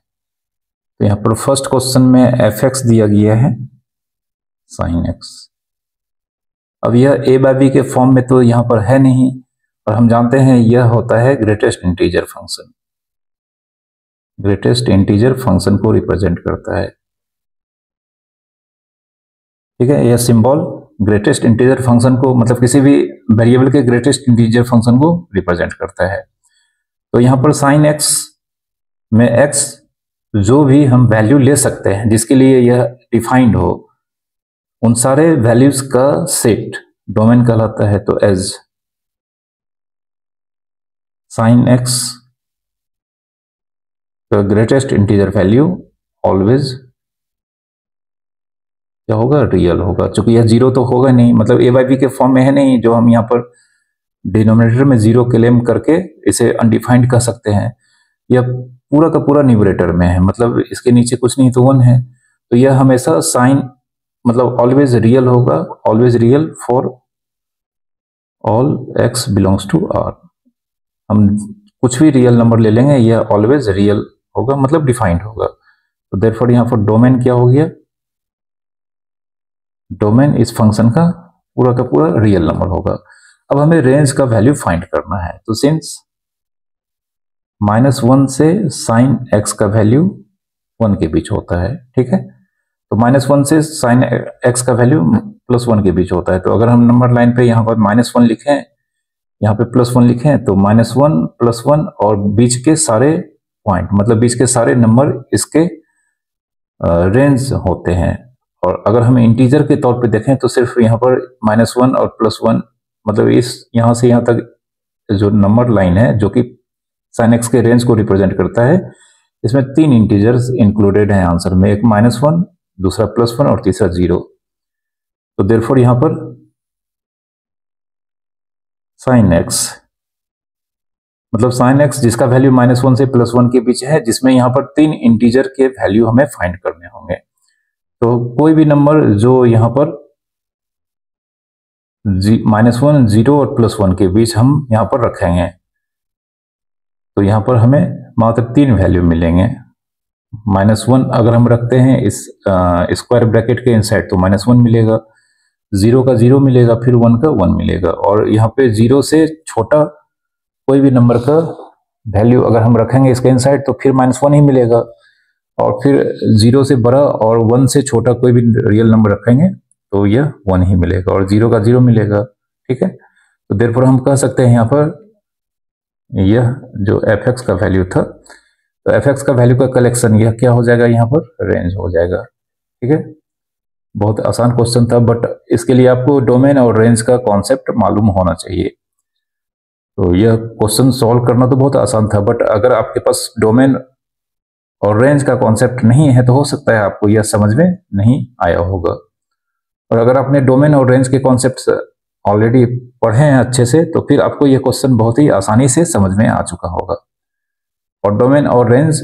तो यहाँ पर फर्स्ट क्वेश्चन में fx दिया गया है sin x। अब यह a बाय b के फॉर्म में तो यहाँ पर है नहीं और हम जानते हैं यह होता है greatest integer function. Greatest integer function को रिप्रेजेंट करता है। ठीक है, यह सिंबल ग्रेटेस्ट इंटीजर फंक्शन को मतलब किसी भी वेरिएबल के ग्रेटेस्ट इंटीजर फंक्शन को रिप्रेजेंट करता है। तो यहाँ पर sin x में x जो भी हम वैल्यू ले सकते हैं जिसके लिए यह डिफाइंड हो, उन सारे वैल्यूज का सेट डोमेन कहलाता है। तो एज sin x का ग्रेटेस्ट इंटीजर वैल्यू ऑलवेज क्या होगा, रियल होगा। चूंकि यह जीरो तो होगा नहीं, मतलब a बाई बी के फॉर्म में है नहीं, जो हम यहाँ पर डिनोमिनेटर में जीरो क्लेम करके इसे अनडिफाइंड कह सकते हैं। यह पूरा का पूरा न्यूमरेटर में है, मतलब इसके नीचे कुछ नहीं तो 1 है। तो यह हमेशा साइन मतलब ऑलवेज रियल होगा, always real for all x belongs to r। हम कुछ भी रियल नंबर ले लेंगे, यह ऑलवेज रियल होगा, मतलब डिफाइंड होगा। तो देयरफॉर यहाँ पर डोमेन क्या हो गया, डोमेन इस फंक्शन का पूरा रियल नंबर होगा। अब हमें रेंज का वैल्यू फाइंड करना है। तो सिंस -1 से sin x का वैल्यू 1 के बीच होता है, ठीक है, तो -1 से sin x का वैल्यू +1 के बीच होता है। तो अगर हम नंबर लाइन पे यहाँ पर -1 लिखें, यहाँ पे +1 लिखें, तो -1 +1 और बीच के सारे पॉइंट मतलब बीच के सारे नंबर इसके रेंज होते हैं। और अगर हम इंटीजर के तौर पे देखें तो सिर्फ यहाँ पर -1 और +1 मतलब इस यहाँ से यहाँ तक जो नंबर लाइन है जो कि sin x के रेंज को रिप्रेजेंट करता है, इसमें 3 इंटीजर्स इंक्लूडेड हैं आंसर में, एक -1, दूसरा +1 और तीसरा 0। तो देयरफॉर यहाँ पर sin x मतलब sin x जिसका वैल्यू -1 से +1 के बीच है, जिसमें यहाँ पर 3 इंटीजर के वैल्यू हमें फाइंड करने होंगे। तो कोई भी नंबर जो यहाँ पर -1, 0 और +1 के बीच हम यहाँ पर रखेंगे, तो यहाँ पर हमें मात्र 3 वैल्यू मिलेंगे। -1 अगर हम रखते हैं इस स्क्वायर ब्रैकेट के इनसाइड तो -1 मिलेगा, 0 का 0 मिलेगा, फिर 1 का 1 मिलेगा। और यहाँ पे 0 से छोटा कोई भी नंबर का वैल्यू अगर हम रखेंगे इसके इनसाइड तो फिर -1 ही मिलेगा, और फिर 0 से बड़ा और 1 से छोटा कोई भी रियल नंबर रखेंगे तो यह 1 ही मिलेगा और 0 का 0 मिलेगा। ठीक है, तो देयरफॉर हम कह सकते हैं यहाँ पर यह जो fx का वैल्यू था, तो fx का वैल्यू का कलेक्शन यह क्या हो जाएगा, यहाँ पर रेंज हो जाएगा। ठीक है, बहुत आसान क्वेश्चन था, बट इसके लिए आपको डोमेन और रेंज का कॉन्सेप्ट मालूम होना चाहिए। तो यह क्वेश्चन सॉल्व करना तो बहुत आसान था, बट अगर आपके पास डोमेन और रेंज का कॉन्सेप्ट नहीं है तो हो सकता है आपको यह समझ में नहीं आया होगा। और अगर आपने डोमेन और रेंज के कॉन्सेप्ट्स ऑलरेडी पढ़े हैं अच्छे से, तो फिर आपको यह क्वेश्चन बहुत ही आसानी से समझ में आ चुका होगा। और डोमेन और रेंज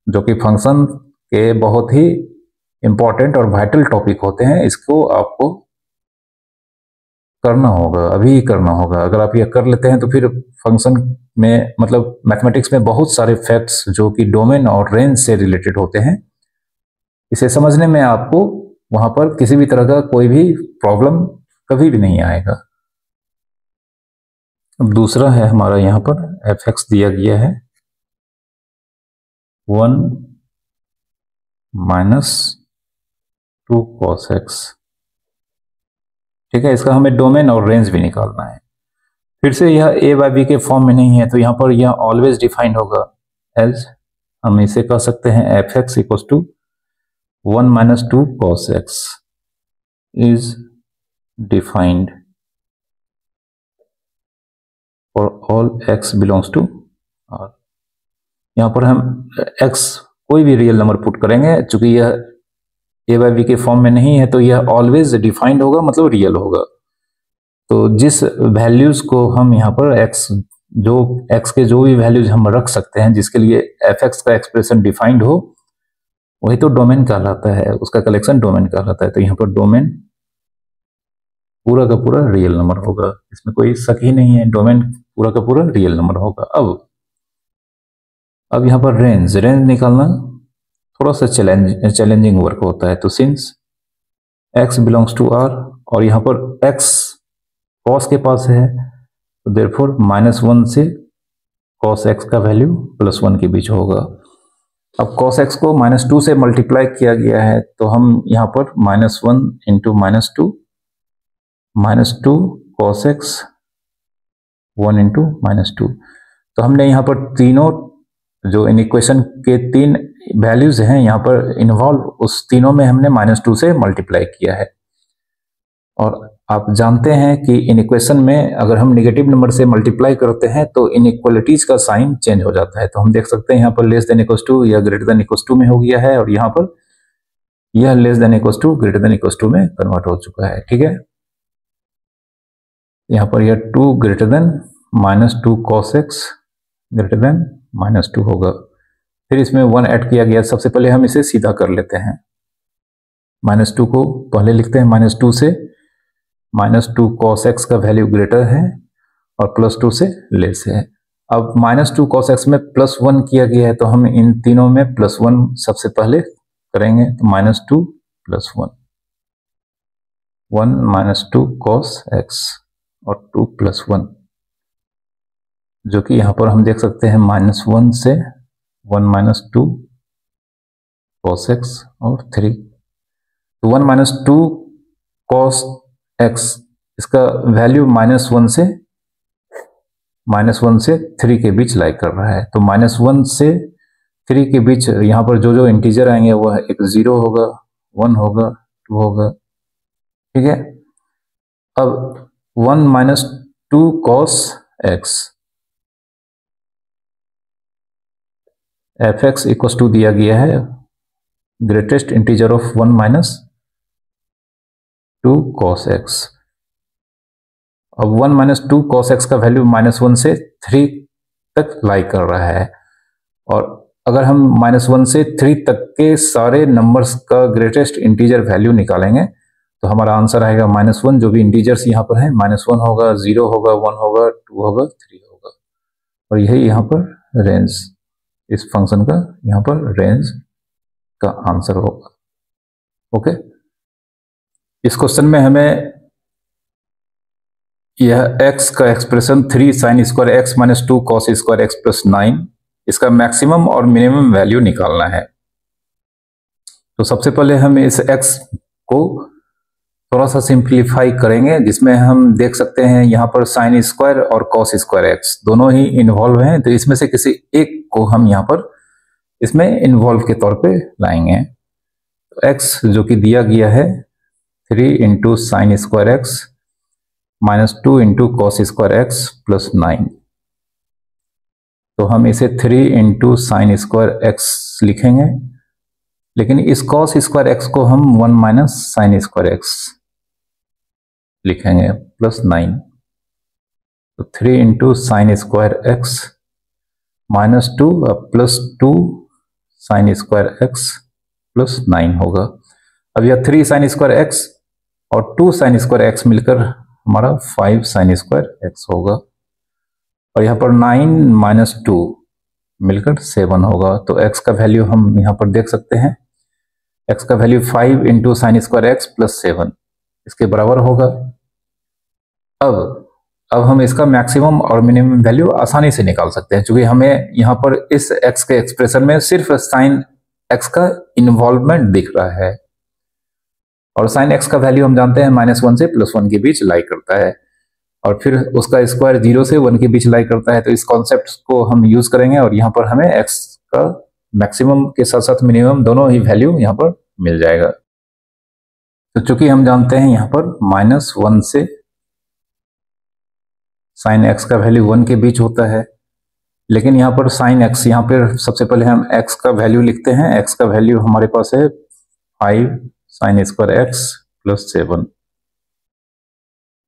जो कि फंक्शन के बहुत ही इंपॉर्टेंट और वाइटल टॉपिक होते हैं, इसको आपको करना होगा, अभी करना होगा। अगर आप यह कर लेते हैं तो फिर फंक्शन में मतलब मैथमेटिक्स में बहुत सारे फैक्ट्स जो कि डोमेन और रेंज से रिलेटेड होते हैं, इसे समझने में आपको वहां पर किसी भी तरह का कोई भी प्रॉब्लम कभी भी नहीं आएगा। अब दूसरा है हमारा यहाँ पर fx दिया गया है 1 - 2 cos x। ठीक है, इसका हमें डोमेन और रेंज भी निकालना है। फिर से यह ए बाई बी के फॉर्म में नहीं है तो यहाँ पर यह ऑलवेज डिफाइंड होगा एज, हम इसे कह सकते हैं f x equal to 1 minus 2 cos x is defined for all x belongs to R. यहाँ पर हम x कोई भी रियल नंबर पुट करेंगे, चूंकि यह ए बाई बी के फॉर्म में नहीं है तो यह ऑलवेज डिफाइंड होगा, मतलब रियल होगा। तो जिस वैल्यूज को हम यहाँ पर x के जो भी वैल्यूज हम रख सकते हैं जिसके लिए एफ एक्स का एक्सप्रेशन डिफाइंड हो, वही तो डोमेन कहलाता है, उसका कलेक्शन डोमेन कहलाता है। तो यहाँ पर डोमेन पूरा का पूरा रियल नंबर होगा, इसमें कोई शक ही नहीं है, डोमेन पूरा का पूरा रियल नंबर होगा। अब यहाँ पर रेंज निकालना थोड़ा सा चैलेंजिंग वर्क होता है। तो since x belongs to r और यहाँ पर x cos के पास है तो देयरफॉर -1 से cos x का वैल्यू +1 के बीच होगा। अब cos x को -2 से मल्टीप्लाई किया गया है तो हम यहाँ पर -1 इंटू -2 cos x 1 इंटू -2, तो हमने यहाँ पर तीनों जो इन इक्वेशन के 3 वैल्यूज हैं यहाँ पर इन्वॉल्व, उस तीनों में हमने -2 से मल्टीप्लाई किया है। और आप जानते हैं कि इन इक्वेशन में अगर हम नेगेटिव नंबर से मल्टीप्लाई करते हैं तो इनइक्वालिटीज का साइन चेंज हो जाता है। तो हम देख सकते हैं यहाँ पर लेस देन इक्वल्स टू या ग्रेटर देन इक्वल्स टू में हो गया है और यहाँ पर यह less than equals to greater than equals to में कन्वर्ट हो चुका है। ठीक है, यहाँ पर यह 2 greater than -2 cos x greater than -2 होगा। फिर इसमें 1 ऐड किया गया। सबसे पहले हम इसे सीधा कर लेते हैं, -2 को पहले लिखते हैं -2 से, -2 cos x का वैल्यू ग्रेटर है और +2 से लेस है। अब -2 cos x में +1 किया गया है तो हम इन तीनों में +1 सबसे पहले करेंगे। तो -2 +1, 1 -2 cos x और 2 +1, जो कि यहाँ पर हम देख सकते हैं -1 से 1 -2 cos x और 3। तो 1 -2 cos x इसका वैल्यू -1 से 3 के बीच लाई कर रहा है। तो -1 से 3 के बीच यहाँ पर जो जो इंटीजर आएंगे वह एक 0 होगा, 1 होगा, 2 होगा। ठीक है, अब 1 -2 cos x f x equal to दिया गया है greatest integer of 1 -2 cos x। अब 1 -2 cos x का वैल्यू -1 से 3 तक लाई कर रहा है और अगर हम -1 से 3 तक के सारे नंबर्स का ग्रेटेस्ट इंटीजर वैल्यू निकालेंगे तो हमारा आंसर आएगा -1। जो भी इंटीजर्स यहाँ पर हैं -1 होगा, 0 होगा, 1 होगा, 2 होगा, 3 होगा। और यही यहाँ पर रेंज, इस फंक्शन का यहाँ पर रेंज का आंसर होगा। ओके, इस क्वेश्चन में हमें यह x का expression 3 sin square x -2 cos square x +9 इसका मैक्सिमम और मिनिमम वैल्यू निकालना है। तो सबसे पहले हम इस x को थोड़ा सा सिंप्लीफाई करेंगे, जिसमें हम देख सकते हैं यहाँ पर sin स्क्वायर और cos स्क्वायर x दोनों ही इन्वॉल्व हैं। तो इसमें से किसी एक को हम यहाँ पर इसमें इन्वॉल्व के तौर पे लाएंगे। तो x जो कि दिया गया है 3 into sine square x -2 into cos square x +9, तो हम इसे 3 इंटू साइन स्क्वायर x लिखेंगे, लेकिन इस कॉस स्क्वायर x को हम 1 माइनस साइन स्क्वायर x लिखेंगे +9। तो 3 into sine square x -2 +2 sine square x +9 होगा। अब यह 3 साइन स्क्वायर x और 2 साइन स्क्वायर x मिलकर हमारा 5 साइन स्क्वायर x होगा और यहाँ पर 9 - 2 मिलकर 7 होगा। तो x का वैल्यू हम यहाँ पर देख सकते हैं, x का value 5 into sine square x +7 इसके बराबर होगा। अब हम इसका मैक्सिमम और मिनिमम वैल्यू आसानी से निकाल सकते हैं, क्योंकि हमें यहाँ पर इस x के एक्सप्रेशन में सिर्फ साइन x का इन्वॉल्वमेंट दिख रहा है और साइन x का वैल्यू हम जानते हैं -1 से +1 के बीच लाई करता है। और फिर उसका स्क्वायर 0 से 1 के बीच लाई करता है। तो इस कॉन्सेप्ट को हम यूज करेंगे और यहाँ पर हमें x का मैक्सिमम के साथ साथ मिनिमम दोनों ही वैल्यू यहाँ पर मिल जाएगा। तो चूंकि हम जानते हैं यहाँ पर -1 से साइन x का वैल्यू 1 के बीच होता है, लेकिन यहाँ पर साइन x, यहाँ पर सबसे पहले हम x का वैल्यू लिखते हैं। x का वैल्यू हमारे पास है 5 साइन स्क्वायर x प्लस 7।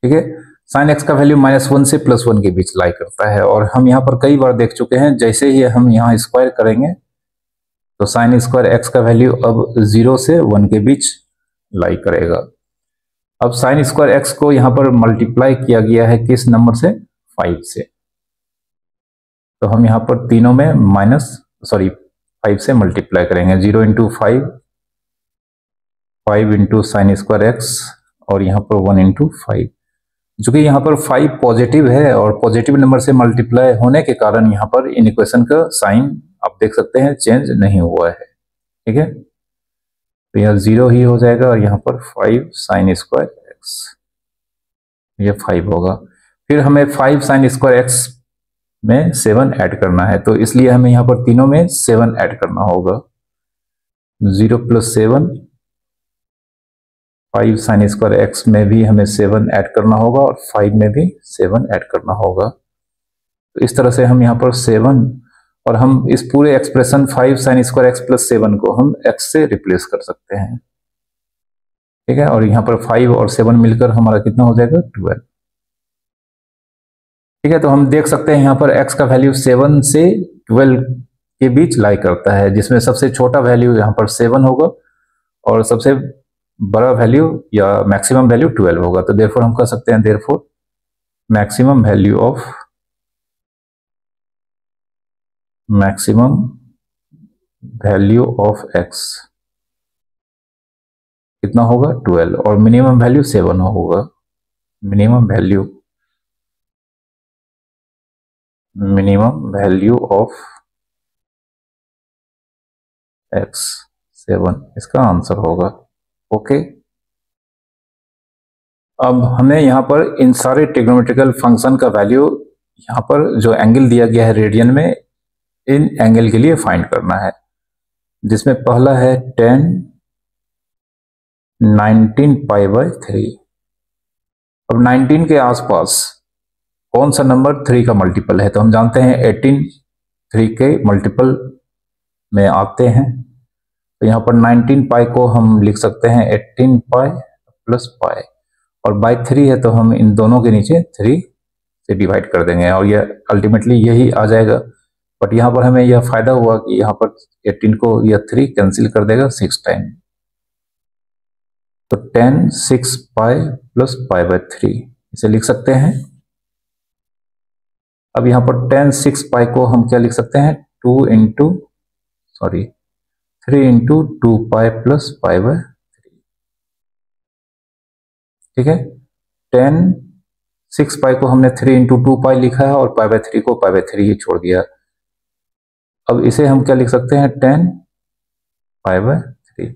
ठीक है, साइन x का वैल्यू -1 से +1 के बीच लाई करता है और हम यहाँ पर कई बार देख चुके हैं। जैसे ही हम यहाँ स्क्वायर करेंगे तो साइन स्क्वायर x का वैल्यू अब 0 से 1 के बीच लाई करेगा। अब साइन स्क्वायर x को यहाँ पर मल्टीप्लाई किया गया है किस नंबर से? 5 से। तो हम यहाँ पर तीनों में 5 से मल्टीप्लाई करेंगे। 0 into 5, 5 into sine square x और यहाँ पर 1 इंटू 5। चूंकि यहाँ पर 5 पॉजिटिव है और पॉजिटिव नंबर से मल्टीप्लाई होने के कारण यहाँ पर इन इक्वेशन का साइन आप देख सकते हैं चेंज नहीं हुआ है। ठीक है, तो यह 0 ही हो जाएगा और यहाँ पर 5 साइन स्क्वायर x, यह 5 होगा। फिर हमें 5 साइन स्क्वायर x में 7 ऐड करना है, तो इसलिए हमें यहाँ पर तीनों में 7 ऐड करना होगा। 0 + 7, 5 साइन स्क्वायर x में भी हमें 7 ऐड करना होगा और 5 में भी 7 ऐड करना होगा। तो इस तरह से हम यहाँ पर 7 और हम इस पूरे expression 5 sine square x plus 7 को हम x से रिप्लेस कर सकते हैं। ठीक है, और यहाँ पर 5 और 7 मिलकर हमारा कितना हो जाएगा? 12। ठीक है, तो हम देख सकते हैं यहाँ पर x का वैल्यू 7 से 12 के बीच लाई करता है, जिसमें सबसे छोटा वैल्यू यहाँ पर 7 होगा और सबसे बड़ा वैल्यू या मैक्सिमम वैल्यू 12 होगा। तो देयरफॉर हम कह सकते हैं therefore maximum value of x कितना होगा? 12 और मिनिमम वैल्यू 7 होगा। मिनिमम वैल्यू ऑफ x 7 इसका आंसर होगा। ओके, अब हमें यहाँ पर इन सारे ट्रिग्नोमेट्रिकल फंक्शन का वैल्यू यहाँ पर जो एंगल दिया गया है रेडियन में, इन एंगल के लिए फाइंड करना है, जिसमें पहला है 10 19 π/3। अब 19 के आसपास कौन सा नंबर 3 का मल्टीपल है? तो हम जानते हैं 18 3 के मल्टीपल में आते हैं। तो यहाँ पर 19 π को हम लिख सकते हैं 18 π + π और बाय 3 है तो हम इन दोनों के नीचे 3 से डिवाइड कर देंगे और यह अल्टीमेटली यही आ जाएगा। बट यहाँ पर हमें यह फायदा हुआ कि यहाँ पर 18 को यह 3 कैंसिल कर देगा 6 टाइम। तो 10 6 π + π/3 इसे लिख सकते हैं। अब यहाँ पर 10 6 π को हम क्या लिख सकते हैं? 3 इंटू 2 π + π/3। ठीक है, 10 6 π को हमने 3 इंटू 2 π लिखा है और π/3 को π/3 ही छोड़ दिया। अब इसे हम क्या लिख सकते हैं? 10 π/3,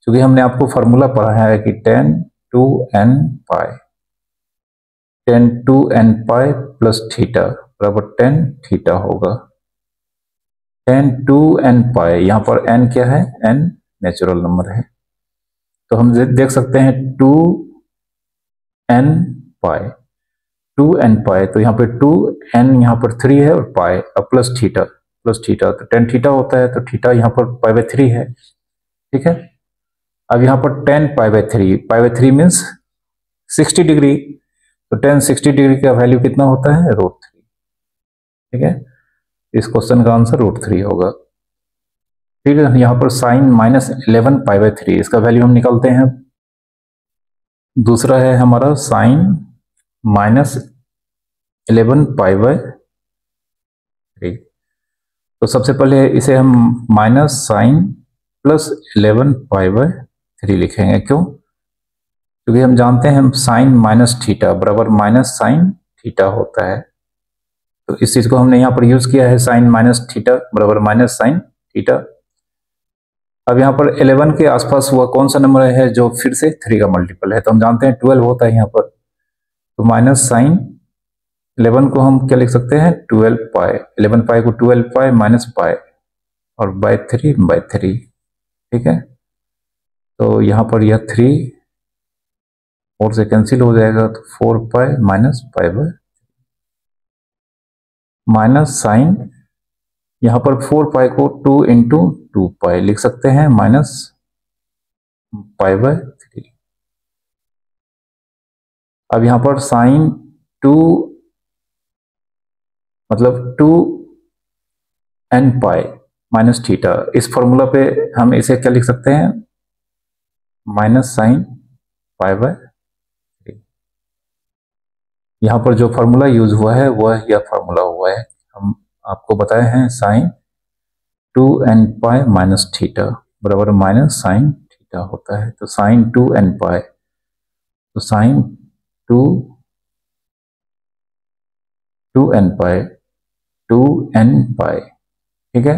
क्योंकि हमने आपको फॉर्मूला पढ़ा है कि 10 2n π + थीटा बराबर 10 थीटा होगा। 10 2n π, यहाँ पर n क्या है? n नेचुरल नंबर है, तो हम देख सकते हैं 2n π, तो यहाँ पे 2n यहाँ पर 3 है और पाई अब प्लस थीटा तो 10 थीटा होता है, तो थीटा यहाँ पर π/3 है। ठीक है, अब यहाँ पर 10 π/3 मीन्स 60 डिग्री, तो 10 60 डिग्री का वैल्यू कितना होता है? √3। ठीक है, इस क्वेश्चन का आंसर √3 होगा। फिर यहाँ पर साइन -11 π/3 इसका वैल्यू हम निकालते हैं। दूसरा है हमारा साइन -11 π/3, तो सबसे पहले इसे हम -sin+11 π/3 लिखेंगे। क्यों? क्योंकि हम जानते हैं हम साइन -θ बराबर -sin θ होता है, तो इस चीज को हमने यहाँ पर यूज किया है, साइन -θ बराबर -sin θ। अब यहाँ पर 11 के आसपास हुआ कौन सा नंबर है जो फिर से 3 का मल्टीपल है? तो हम जानते हैं 12 होता है यहाँ पर, तो -sin 11 को हम क्या लिख सकते हैं 12 पाई, 11 पाई को 12 पाई माइनस पाई और बाय 3 ठीक है। तो यहाँ पर यह 3 4 से कैंसिल हो जाएगा, तो 4 pi minus pi by minus sine, यहाँ पर 4 पाई को 2 इंटू 2 पाई लिख सकते हैं माइनस पाई बाय 3। अब यहाँ पर साइन 2 मतलब 2 एन पाई माइनस थीटा, इस फॉर्मूला पे हम इसे क्या लिख सकते हैं माइनस साइन पाई बाय 3। यहाँ पर जो फॉर्मूला यूज हुआ है वह यह फॉर्मूला हुआ है, हम आपको बताए हैं sine 2 n pi minus theta बराबर माइनस साइन थीटा होता है। तो साइन 2 एन पाई, तो sine 2 n pi 2 n pi, ठीक है।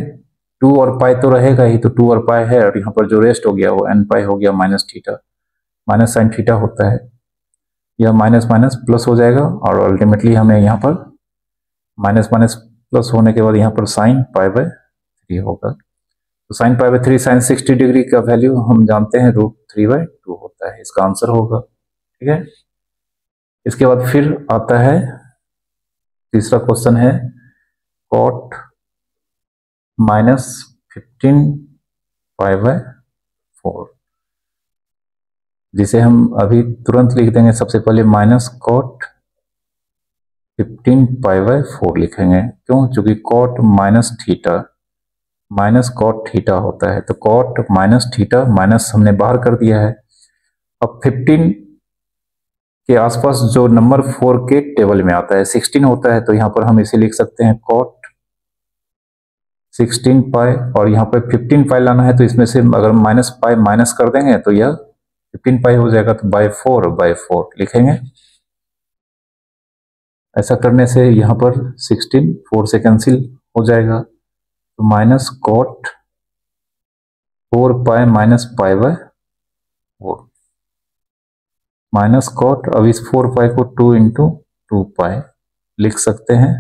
2 और पाई तो रहेगा ही, तो 2 और पाई है, और यहाँ पर जो रेस्ट हो गया वो एन पाई हो गया minus theta, minus sine theta होता है। यह माइनस माइनस प्लस हो जाएगा और अल्टीमेटली हमें यहाँ पर माइनस माइनस प्लस होने के बाद यहाँ पर साइन पाई बाय 3 होगा। तो sine pi by 3 sine 60 degree का वैल्यू हम जानते हैं √3/2 होता है, इसका आंसर होगा, ठीक है। इसके बाद फिर आता है तीसरा क्वेश्चन है कॉट -15 पाई बाय 4, जिसे हम अभी तुरंत लिख देंगे। सबसे पहले माइनस कॉट 15 पाई बाय 4 लिखेंगे, क्यों? क्योंकि कॉट माइनस कॉट थीटा होता है, तो कॉट माइनस थीटा माइनस हमने बाहर कर दिया है। अब 15 के आसपास जो नंबर 4 के टेबल में आता है 16 होता है, तो यहां पर हम इसे लिख सकते हैं कॉट 16 पाई, और यहाँ पर 15 पाई लाना है, तो इसमें से अगर माइनस पाई माइनस कर देंगे तो यह 15 पाई हो जाएगा, तो बाय 4 लिखेंगे। ऐसा करने से यहाँ पर 16 4 से कैंसिल हो जाएगा, तो minus cot 4 pi minus pi by 4 minus cot, अब इस 4 पाई को 2 इंटू 2 पाई लिख सकते हैं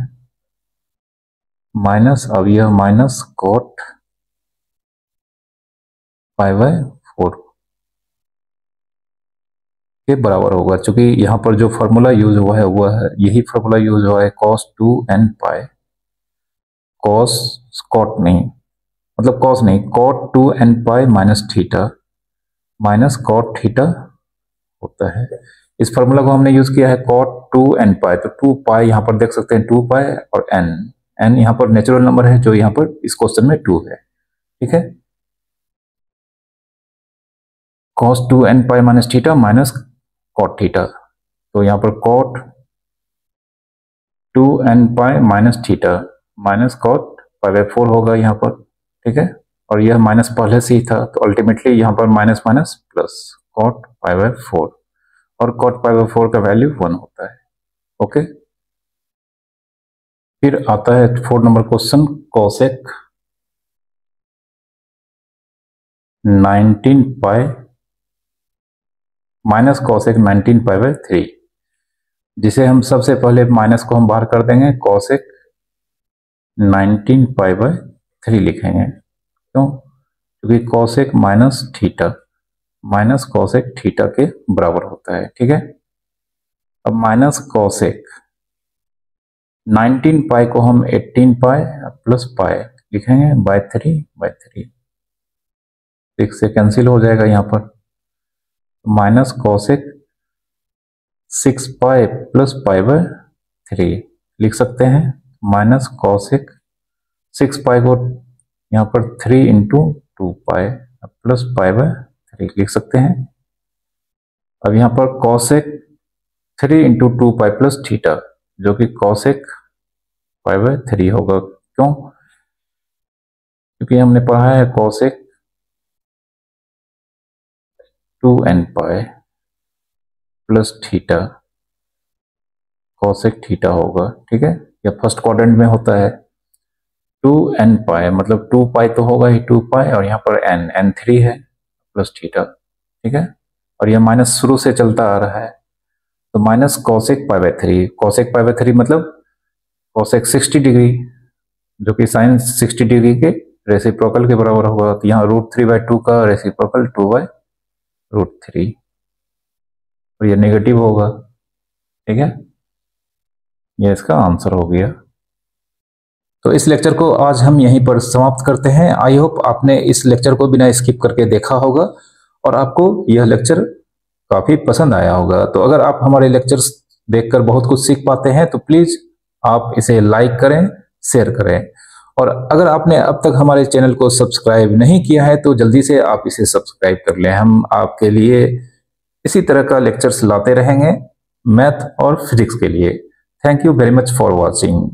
माइनस, अब यह माइनस कॉट पाई बाय 4 के बराबर होगा। चूंकि यहाँ पर जो फॉर्मूला यूज हुआ है वह यही फॉर्मूला यूज हुआ है cos 2 n पाई, cot नहीं cot 2 n पाई minus theta minus cot theta होता है। इस फॉर्मूला को हमने यूज किया है cot 2 n पाई, तो 2 पाई यहाँ पर देख सकते हैं 2 पाई और n यहाँ पर नेचुरल नंबर है जो यहाँ पर इस क्वेश्चन में 2 है, ठीक है। cos 2 n पाई minus theta minus cot theta, तो यहाँ पर cot 2 n pi minus theta minus cot pi by 4 होगा यहाँ पर, ठीक है। और यह माइनस पहले से ही था, तो अल्टीमेटली यहाँ पर minus minus plus cot pi by 4, और cot पाई बाय 4 का वैल्यू 1 होता है, ओके। फिर आता है 4 number question cosec 19 pi minus cosec 19 pi by 3, जिसे हम सबसे पहले माइनस को हम बाहर कर देंगे, cosec 19 पाई बाय 3 लिखेंगे, क्यों? क्योंकि cosec माइनस cosec थीटा के बराबर होता है, ठीक है। अब माइनस cosec 19 पाई को हम 18 पाई प्लस पाई लिखेंगे बाय 3 6 से कैंसिल हो जाएगा यहाँ पर, minus cosec 6 pi plus pi by 3 लिख सकते हैं, माइनस cosec 6 पाई को यहाँ पर 3 into 2 pi plus pi by 3 लिख सकते हैं। अब यहाँ पर cosec 3 into 2 pi plus theta, जो कि cosec पाई बाय 3 होगा, क्यों? क्योंकि हमने पढ़ा है cosec 2 n pi plus theta cosec theta होगा, ठीक है। यह फर्स्ट क्वाड्रेंट में होता है। 2 n पाई मतलब 2 पाई तो होगा ही, 2 पाई, और यहाँ पर n 3 है प्लस थीटा, ठीक है। और यह माइनस शुरू से चलता आ रहा है, तो minus cosec pi by 3, cosec pi by 3 मतलब कोसेक 60 डिग्री, जो कि साइन 60 डिग्री के रेसिप्रोकल के बराबर होगा। तो यहाँ √3/2 का रेसिप्रोकल 2/√3, और ये नेगेटिव होगा। ठीक है, ये इसका आंसर हो गया। तो इस लेक्चर को आज हम यहीं पर समाप्त करते हैं। आई होप आपने इस लेक्चर को बिना स्किप करके देखा होगा और आपको यह लेक्चर काफी पसंद आया होगा। तो अगर आप हमारे लेक्चर्स देखकर बहुत कुछ सीख पाते हैं तो प्लीज आप इसे लाइक करें, शेयर करें, और अगर आपने अब तक हमारे चैनल को सब्सक्राइब नहीं किया है तो जल्दी से आप इसे सब्सक्राइब कर लें। हम आपके लिए इसी तरह का लेक्चर्स लाते रहेंगे मैथ और फिजिक्स के लिए। Thank you very much for watching.